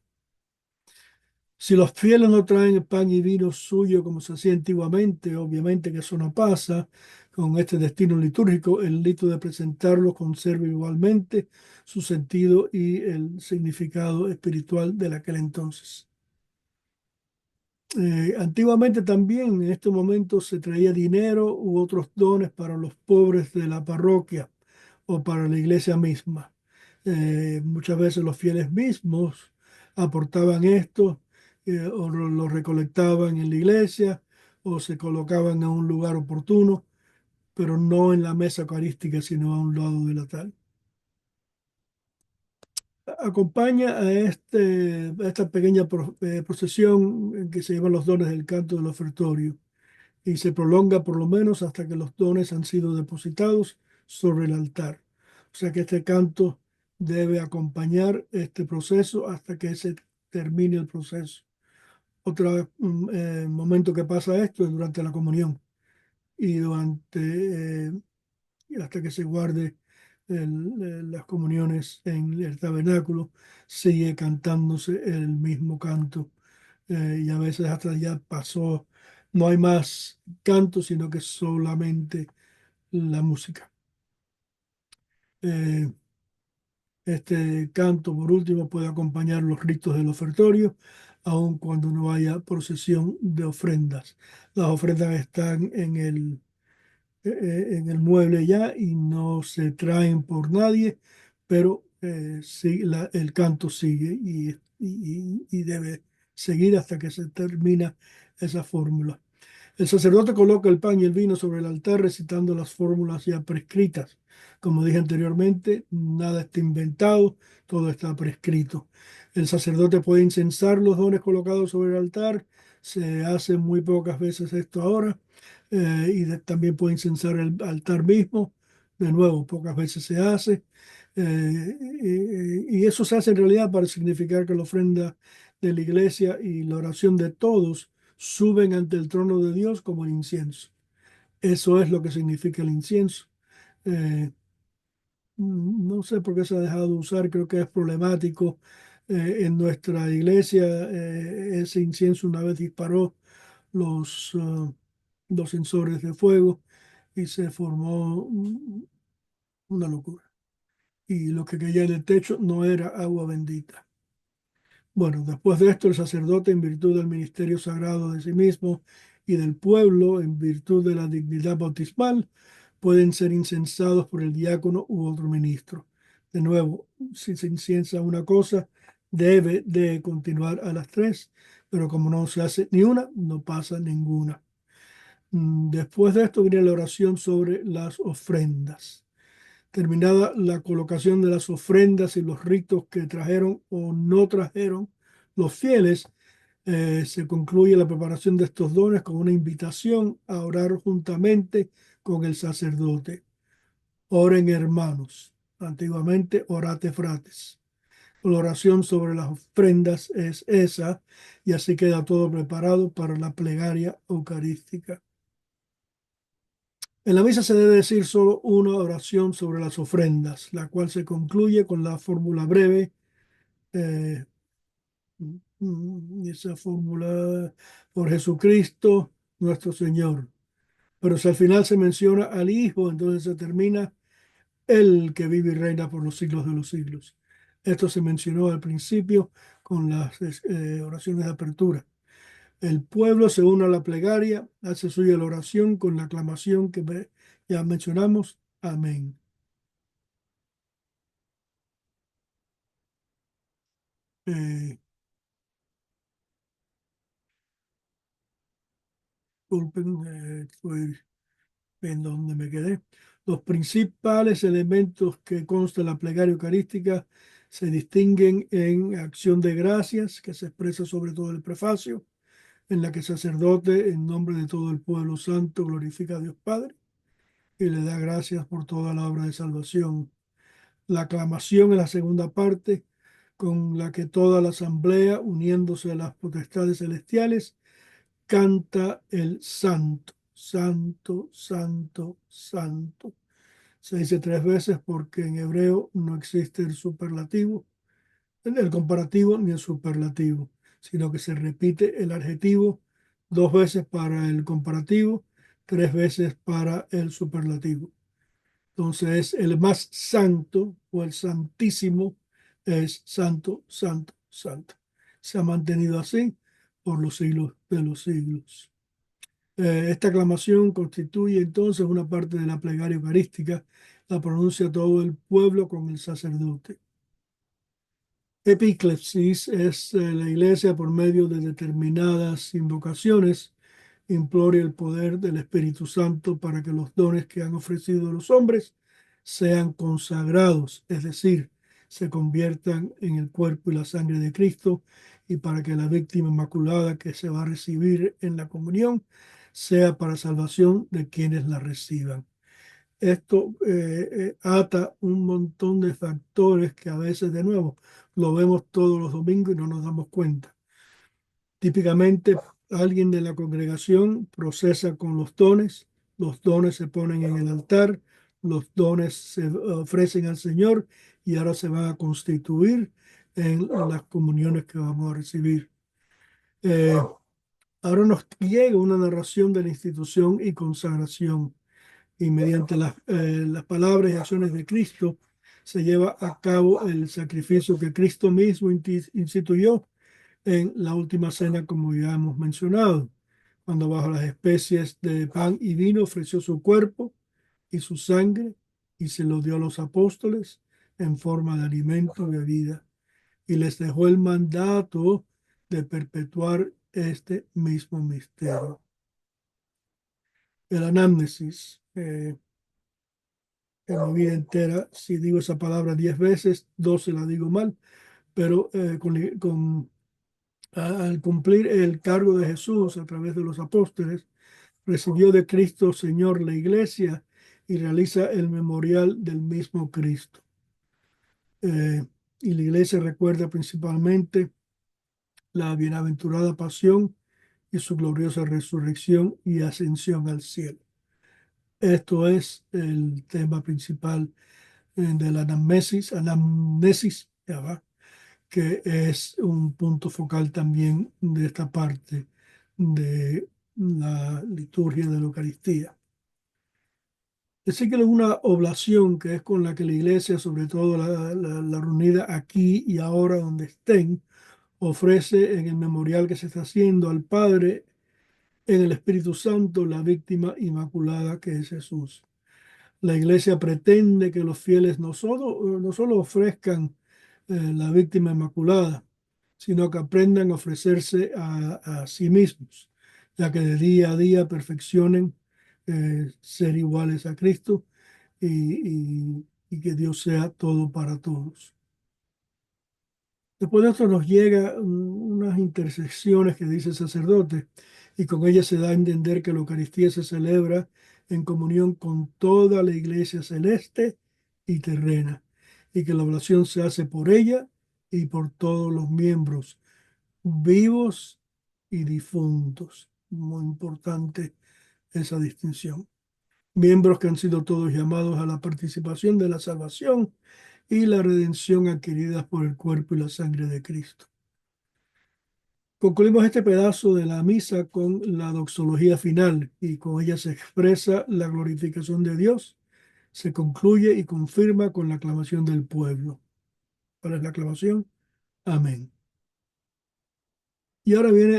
Si los fieles no traen pan y vino suyo como se hacía antiguamente, obviamente que eso no pasa con este destino litúrgico, el rito de presentarlos conserva igualmente su sentido y el significado espiritual de aquel entonces. Antiguamente también en estos momentos se traía dinero u otros dones para los pobres de la parroquia o para la iglesia misma. Muchas veces los fieles mismos aportaban esto o lo recolectaban en la iglesia o se colocaban en un lugar oportuno, pero no en la mesa eucarística, sino a un lado del altar. Acompaña a esta pequeña procesión en que se llevan los dones del canto del ofertorio y se prolonga por lo menos hasta que los dones han sido depositados sobre el altar. O sea que este canto debe acompañar este proceso hasta que se termine el proceso. Otro momento que pasa esto es durante la comunión y hasta que se guarde las comuniones en el tabernáculo, sigue cantándose el mismo canto. Y a veces hasta ya pasó, no hay más canto, sino que solamente la música. Eh, este canto, por último, puede acompañar los ritos del ofertorio, aun cuando no haya procesión de ofrendas. Las ofrendas están en el mueble ya y no se traen por nadie, pero sí, el canto sigue y debe seguir hasta que se termina esa fórmula. El sacerdote coloca el pan y el vino sobre el altar recitando las fórmulas ya prescritas. Como dije anteriormente, nada está inventado, todo está prescrito. El sacerdote puede incensar los dones colocados sobre el altar. Se hace muy pocas veces esto ahora. También puede incensar el altar mismo. De nuevo, pocas veces se hace. Y eso se hace en realidad para significar que la ofrenda de la iglesia y la oración de todos suben ante el trono de Dios como el incienso. Eso es lo que significa el incienso. Eh, no sé por qué se ha dejado de usar, creo que es problemático. En nuestra iglesia, ese incienso una vez disparó los sensores de fuego y se formó una locura. Y lo que caía en el techo no era agua bendita. Bueno, después de esto, el sacerdote, en virtud del ministerio sagrado de sí mismo y del pueblo, en virtud de la dignidad bautismal, pueden ser incensados por el diácono u otro ministro. De nuevo, si se inciensa una cosa, debe de continuar a las tres, pero como no se hace ni una, no pasa ninguna. Después de esto viene la oración sobre las ofrendas. Terminada la colocación de las ofrendas y los ritos que trajeron o no trajeron los fieles, se concluye la preparación de estos dones con una invitación a orar juntamente con el sacerdote. Oren hermanos, antiguamente orate frates. La oración sobre las ofrendas es esa y así queda todo preparado para la plegaria eucarística. En la misa se debe decir solo una oración sobre las ofrendas, la cual se concluye con la fórmula breve. eh, Esa fórmula por Jesucristo nuestro Señor. Pero si al final se menciona al Hijo, entonces se termina el que vive y reina por los siglos de los siglos. Esto se mencionó al principio con las oraciones de apertura. El pueblo se une a la plegaria, hace suya la oración con la aclamación que ya mencionamos. Amén. Eh, Disculpen, fue en donde me quedé. Los principales elementos que consta la plegaria eucarística se distinguen en acción de gracias, que se expresa sobre todo el prefacio, en la que el sacerdote, en nombre de todo el pueblo santo, glorifica a Dios Padre y le da gracias por toda la obra de salvación. La aclamación es la segunda parte, con la que toda la asamblea, uniéndose a las potestades celestiales, canta el santo, santo, santo, santo. Se dice tres veces porque en hebreo no existe el superlativo, el comparativo ni el superlativo, sino que se repite el adjetivo dos veces para el comparativo, tres veces para el superlativo. Entonces, el más santo o el santísimo es santo, santo, santo. Se ha mantenido así por los siglos de los siglos. Esta aclamación constituye entonces una parte de la plegaria eucarística, la pronuncia todo el pueblo con el sacerdote. Epíclesis es la iglesia por medio de determinadas invocaciones implore el poder del Espíritu Santo para que los dones que han ofrecido los hombres sean consagrados, es decir, se conviertan en el cuerpo y la sangre de Cristo y para que la víctima inmaculada que se va a recibir en la comunión sea para salvación de quienes la reciban. Esto ata un montón de factores que a veces, de nuevo, lo vemos todos los domingos y no nos damos cuenta. Típicamente, alguien de la congregación procesa con los dones se ponen en el altar, los dones se ofrecen al Señor y ahora se van a constituir en las comuniones que vamos a recibir. Eh, Ahora nos llega una narración de la institución y consagración y mediante las palabras y acciones de Cristo se lleva a cabo el sacrificio que Cristo mismo instituyó en la última cena, como ya hemos mencionado. cuando bajo las especies de pan y vino ofreció su cuerpo y su sangre y se lo dio a los apóstoles en forma de alimento y bebida, y les dejó el mandato de perpetuar este mismo misterio. El anamnesis. En mi vida entera, si digo esa palabra 10 veces, 12 la digo mal, pero al cumplir el cargo de Jesús a través de los apóstoles, recibió de Cristo Señor la iglesia y realiza el memorial del mismo Cristo. Y la iglesia recuerda principalmente la bienaventurada pasión y su gloriosa resurrección y ascensión al cielo. Esto es el tema principal de la anamnesis, ya va, que es un punto focal también de esta parte de la liturgia de la Eucaristía. Así que es una oblación que es con la que la iglesia, sobre todo la reunida aquí y ahora donde estén, ofrece en el memorial que se está haciendo al Padre en el Espíritu Santo la víctima inmaculada que es Jesús. La iglesia pretende que los fieles no solo ofrezcan la víctima inmaculada, sino que aprendan a ofrecerse a sí mismos, ya que de día a día perfeccionen ser iguales a Cristo y que Dios sea todo para todos. Después de esto nos llega unas intersecciones que dice el sacerdote y con ellas se da a entender que la Eucaristía se celebra en comunión con toda la iglesia celeste y terrena y que la oración se hace por ella y por todos los miembros vivos y difuntos. Muy importante esa distinción. Miembros que han sido todos llamados a la participación de la salvación y la redención adquiridas por el cuerpo y la sangre de Cristo. Concluimos este pedazo de la misa con la doxología final y con ella se expresa la glorificación de Dios, se concluye y confirma con la aclamación del pueblo. ¿Cuál es la aclamación? Amén. Y ahora viene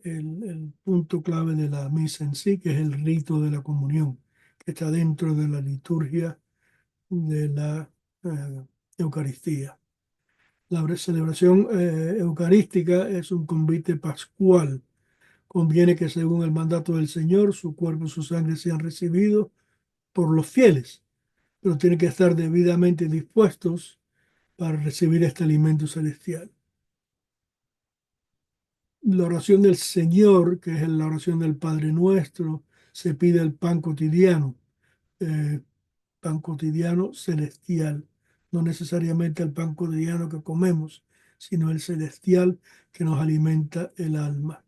el punto clave de la misa en sí, que es el rito de la comunión, que está dentro de la liturgia de la Eucaristía. La celebración eucarística es un convite pascual. Conviene que según el mandato del Señor, su cuerpo y su sangre sean recibidos por los fieles, pero tienen que estar debidamente dispuestos para recibir este alimento celestial. La oración del Señor, que es la oración del Padre Nuestro, se pide el eh, pan cotidiano celestial, no necesariamente el pan cotidiano que comemos, sino el celestial que nos alimenta el alma.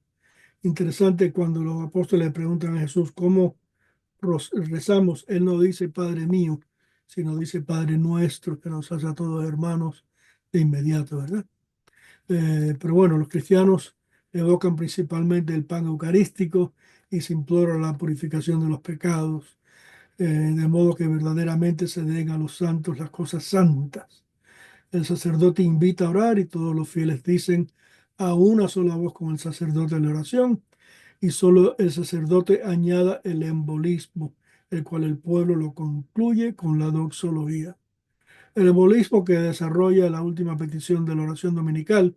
Interesante cuando los apóstoles le preguntan a Jesús cómo rezamos, él no dice Padre mío, sino dice Padre nuestro, que nos hace a todos hermanos de inmediato, ¿verdad? Pero bueno, los cristianos evocan principalmente el pan eucarístico y se implora la purificación de los pecados, de modo que verdaderamente se den a los santos las cosas santas. El sacerdote invita a orar y todos los fieles dicen a una sola voz con el sacerdote en la oración y solo el sacerdote añada el embolismo, el cual el pueblo lo concluye con la doxología. El embolismo que desarrolla la última petición de la oración dominical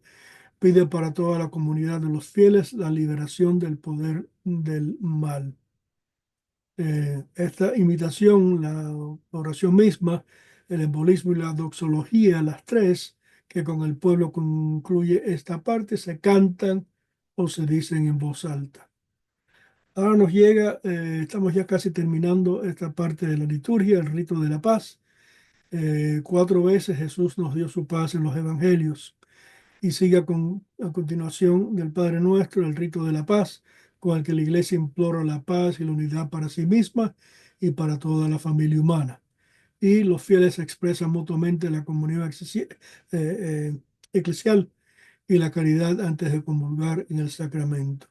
pide para toda la comunidad de los fieles la liberación del poder del mal. Esta imitación, la oración misma, el embolismo y la doxología, las tres, que con el pueblo concluye esta parte, se cantan o se dicen en voz alta. Ahora nos llega, estamos ya casi terminando esta parte de la liturgia, el rito de la paz. 4 veces Jesús nos dio su paz en los evangelios y sigue a continuación del Padre Nuestro, el rito de la paz, con el que la Iglesia implora la paz y la unidad para sí misma y para toda la familia humana. Y los fieles expresan mutuamente la comunión eclesial y la caridad antes de comulgar en el sacramento.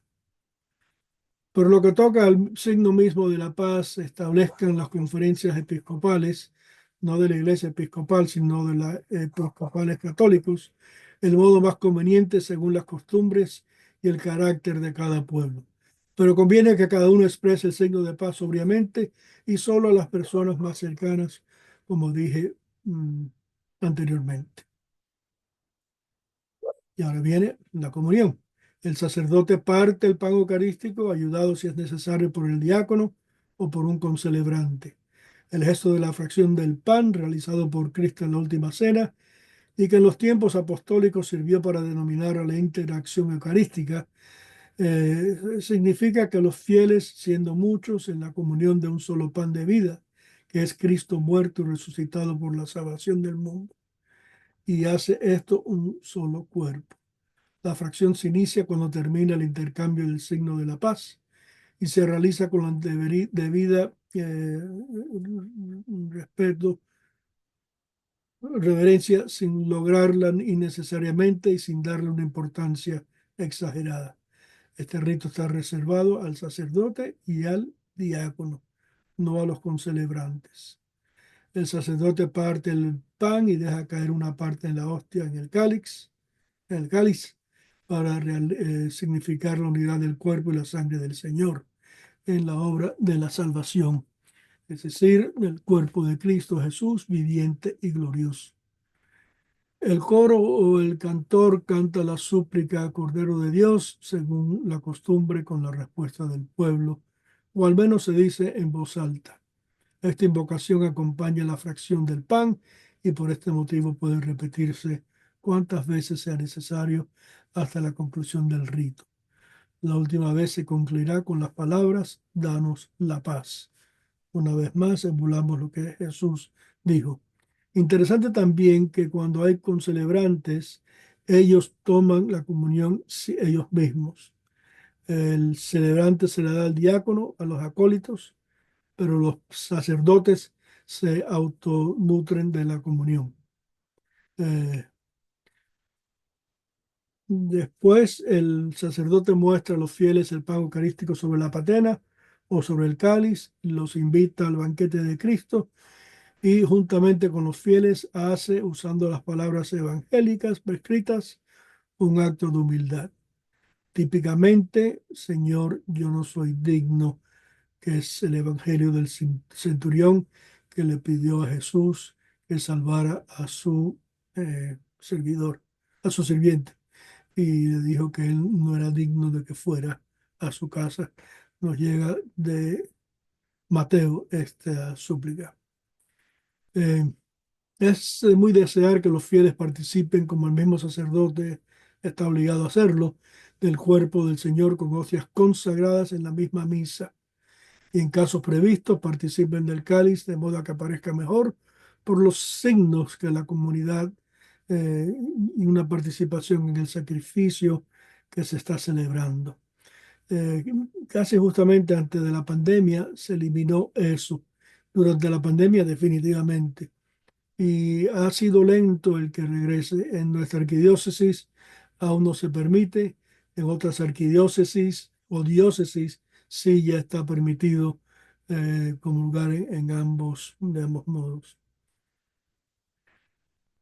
Por lo que toca al signo mismo de la paz, se establezcan las conferencias episcopales, no de la Iglesia episcopal, sino de las episcopales católicos, el modo más conveniente según las costumbres y el carácter de cada pueblo. pero conviene que cada uno exprese el signo de paz sobriamente y solo a las personas más cercanas, como dije mm, anteriormente. Y ahora viene la comunión. El sacerdote parte el pan eucarístico, ayudado si es necesario por el diácono o por un concelebrante. El gesto de la fracción del pan, realizado por Cristo en la última cena, y que en los tiempos apostólicos sirvió para denominar a la interacción eucarística, significa que los fieles, siendo muchos, en la comunión de un solo pan de vida, que es Cristo muerto y resucitado por la salvación del mundo, y hace esto un solo cuerpo. La fracción se inicia cuando termina el intercambio del signo de la paz y se realiza con la debida respeto, reverencia, sin lograrla innecesariamente y sin darle una importancia exagerada. Este rito está reservado al sacerdote y al diácono, no a los concelebrantes. El sacerdote parte el pan y deja caer una parte en la hostia en el cáliz, para significar la unidad del cuerpo y la sangre del Señor en la obra de la salvación, es decir, el cuerpo de Cristo Jesús, viviente y glorioso. El coro o el cantor canta la súplica a Cordero de Dios según la costumbre con la respuesta del pueblo, o al menos se dice en voz alta. Esta invocación acompaña la fracción del pan y por este motivo puede repetirse cuantas veces sea necesario hasta la conclusión del rito. La última vez se concluirá con las palabras, danos la paz. Una vez más, emulamos lo que Jesús dijo. Interesante también que cuando hay concelebrantes, ellos toman la comunión ellos mismos. El celebrante se le da al diácono, a los acólitos, pero los sacerdotes se autonutren de la comunión. Eh, Después el sacerdote muestra a los fieles el pan eucarístico sobre la patena o sobre el cáliz, los invita al banquete de Cristo y juntamente con los fieles hace, usando las palabras evangélicas prescritas, un acto de humildad. Típicamente, Señor, yo no soy digno, que es el evangelio del centurión que le pidió a Jesús que salvara a su servidor, a su sirviente, y le dijo que él no era digno de que fuera a su casa. Nos llega de Mateo esta súplica. Eh, Es muy desear que los fieles participen, como el mismo sacerdote está obligado a hacerlo, del cuerpo del Señor con hostias consagradas en la misma misa. Y en casos previstos participen del cáliz de modo que aparezca mejor por los signos que la comunidad y una participación en el sacrificio que se está celebrando. Eh, Casi justamente antes de la pandemia se eliminó eso. Durante la pandemia definitivamente y ha sido lento el que regrese. En nuestra arquidiócesis aún no se permite, en otras arquidiócesis o diócesis sí ya está permitido comulgar en de ambos modos.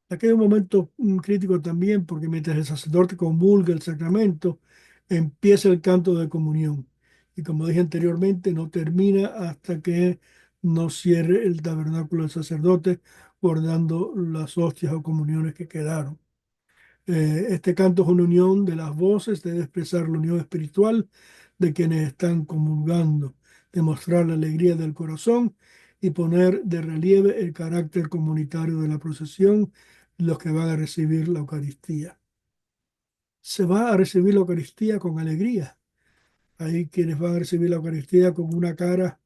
Aquí hay un momento crítico también, porque mientras el sacerdote comulga el sacramento, empieza el canto de comunión. Y como dije anteriormente, no termina hasta que no cierre el tabernáculo del sacerdote, guardando las hostias o comuniones que quedaron. Este canto es una unión de las voces, debe expresar la unión espiritual de quienes están comulgando, demostrar la alegría del corazón y poner de relieve el carácter comunitario de la procesión, los que van a recibir la Eucaristía. Se va a recibir la Eucaristía con alegría. Hay quienes van a recibir la Eucaristía con una cara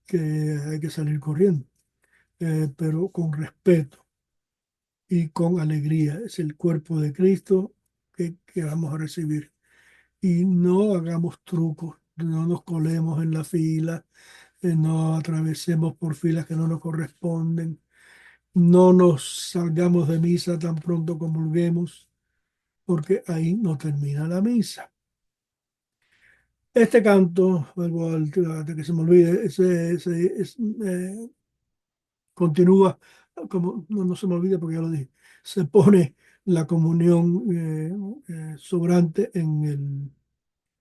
que hay que salir corriendo, pero con respeto y con alegría. Es el cuerpo de Cristo que vamos a recibir. Y no hagamos trucos, no nos colemos en la fila, no atravesemos por filas que no nos corresponden, no nos salgamos de misa tan pronto comulguemos, porque ahí no termina la misa. Este canto, vuelvo de que se me olvide, continúa, como no se me olvide porque ya lo dije, se pone la comunión sobrante en el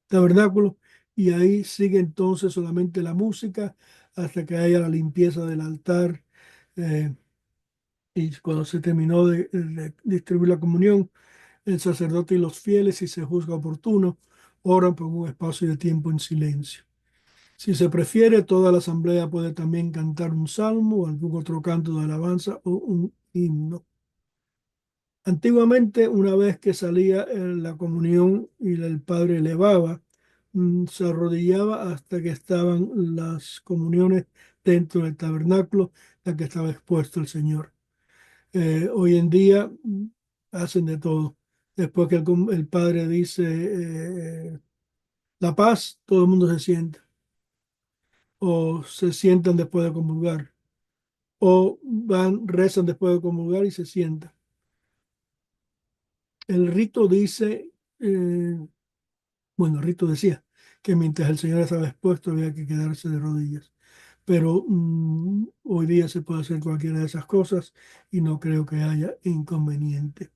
tabernáculo y ahí sigue entonces solamente la música hasta que haya la limpieza del altar. eh, y cuando se terminó de distribuir la comunión, el sacerdote y los fieles, si se juzga oportuno, oran por un espacio de tiempo en silencio. Si se prefiere, toda la asamblea puede también cantar un salmo o algún otro canto de alabanza o un himno. Antiguamente, una vez que salía la comunión y el padre elevaba, se arrodillaba hasta que estaban las comuniones dentro del tabernáculo, ya que estaba expuesto el Señor. Hoy en día hacen de todo. Después que el padre dice la paz, todo el mundo se sienta, o se sientan después de comulgar, o van, rezan después de comulgar y se sientan. El rito dice, bueno, el rito decía que mientras el Señor estaba expuesto había que quedarse de rodillas. Pero hoy día se puede hacer cualquiera de esas cosas y no creo que haya inconveniente.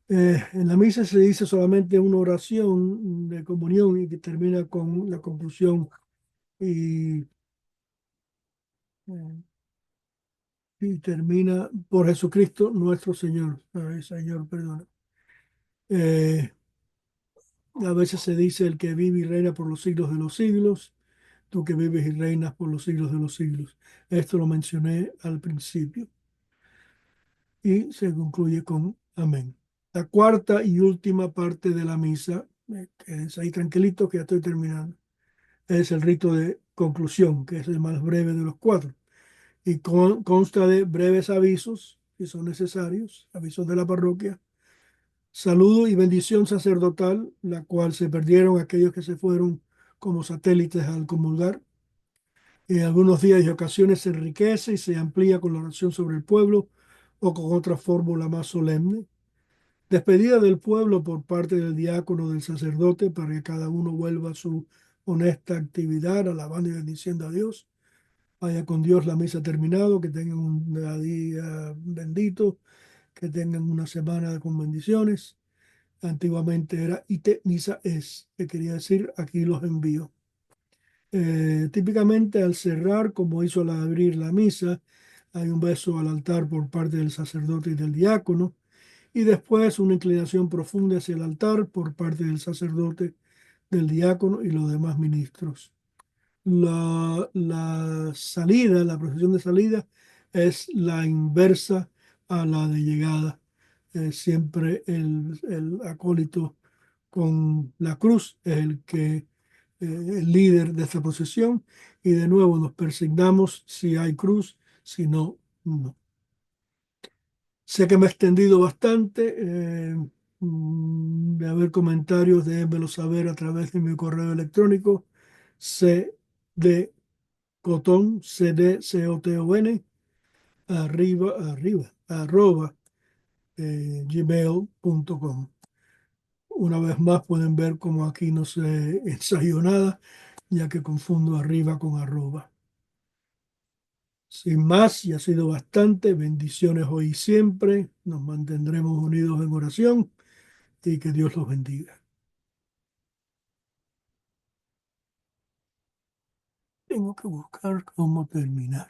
En la misa se dice solamente una oración de comunión y que termina con la conclusión y, eh, y termina por Jesucristo nuestro Señor. Ay, Señor, perdona. Eh, a veces se dice el que vive y reina por los siglos de los siglos, tú que vives y reinas por los siglos de los siglos. Esto lo mencioné al principio y se concluye con amén. La cuarta y última parte de la misa, quédense ahí tranquilitos que ya estoy terminando, es el rito de conclusión, que es el más breve de los cuatro, y consta de breves avisos, si son necesarios, avisos de la parroquia, saludo y bendición sacerdotal, la cual se perdieron aquellos que se fueron como satélites al comulgar. En algunos días y ocasiones se enriquece y se amplía con la oración sobre el pueblo o con otra fórmula más solemne. Despedida del pueblo por parte del diácono o del sacerdote para que cada uno vuelva a su honesta actividad, alabando y bendiciendo a Dios. Vaya con Dios, la misa ha terminado, que tengan un día bendito, que tengan una semana con bendiciones. Antiguamente era ite misa es, que quería decir aquí los envío. Típicamente al cerrar, como hizo al abrir la misa, hay un beso al altar por parte del sacerdote y del diácono, y después una inclinación profunda hacia el altar por parte del sacerdote, del diácono y los demás ministros. La salida, la procesión de salida es la inversa a la de llegada. Siempre el acólito con la cruz es el líder de esta procesión y de nuevo nos persignamos si hay cruz, si no, no. Sé que me he extendido bastante. De haber comentarios, déjenmelo saber a través de mi correo electrónico cdcoton, arroba gmail.com. Una vez más pueden ver como aquí no se ensayó nada, ya que confundo arriba con arroba. Sin más, y ha sido bastante. Bendiciones hoy y siempre. Nos mantendremos unidos en oración y que Dios los bendiga. Tengo que buscar cómo terminar.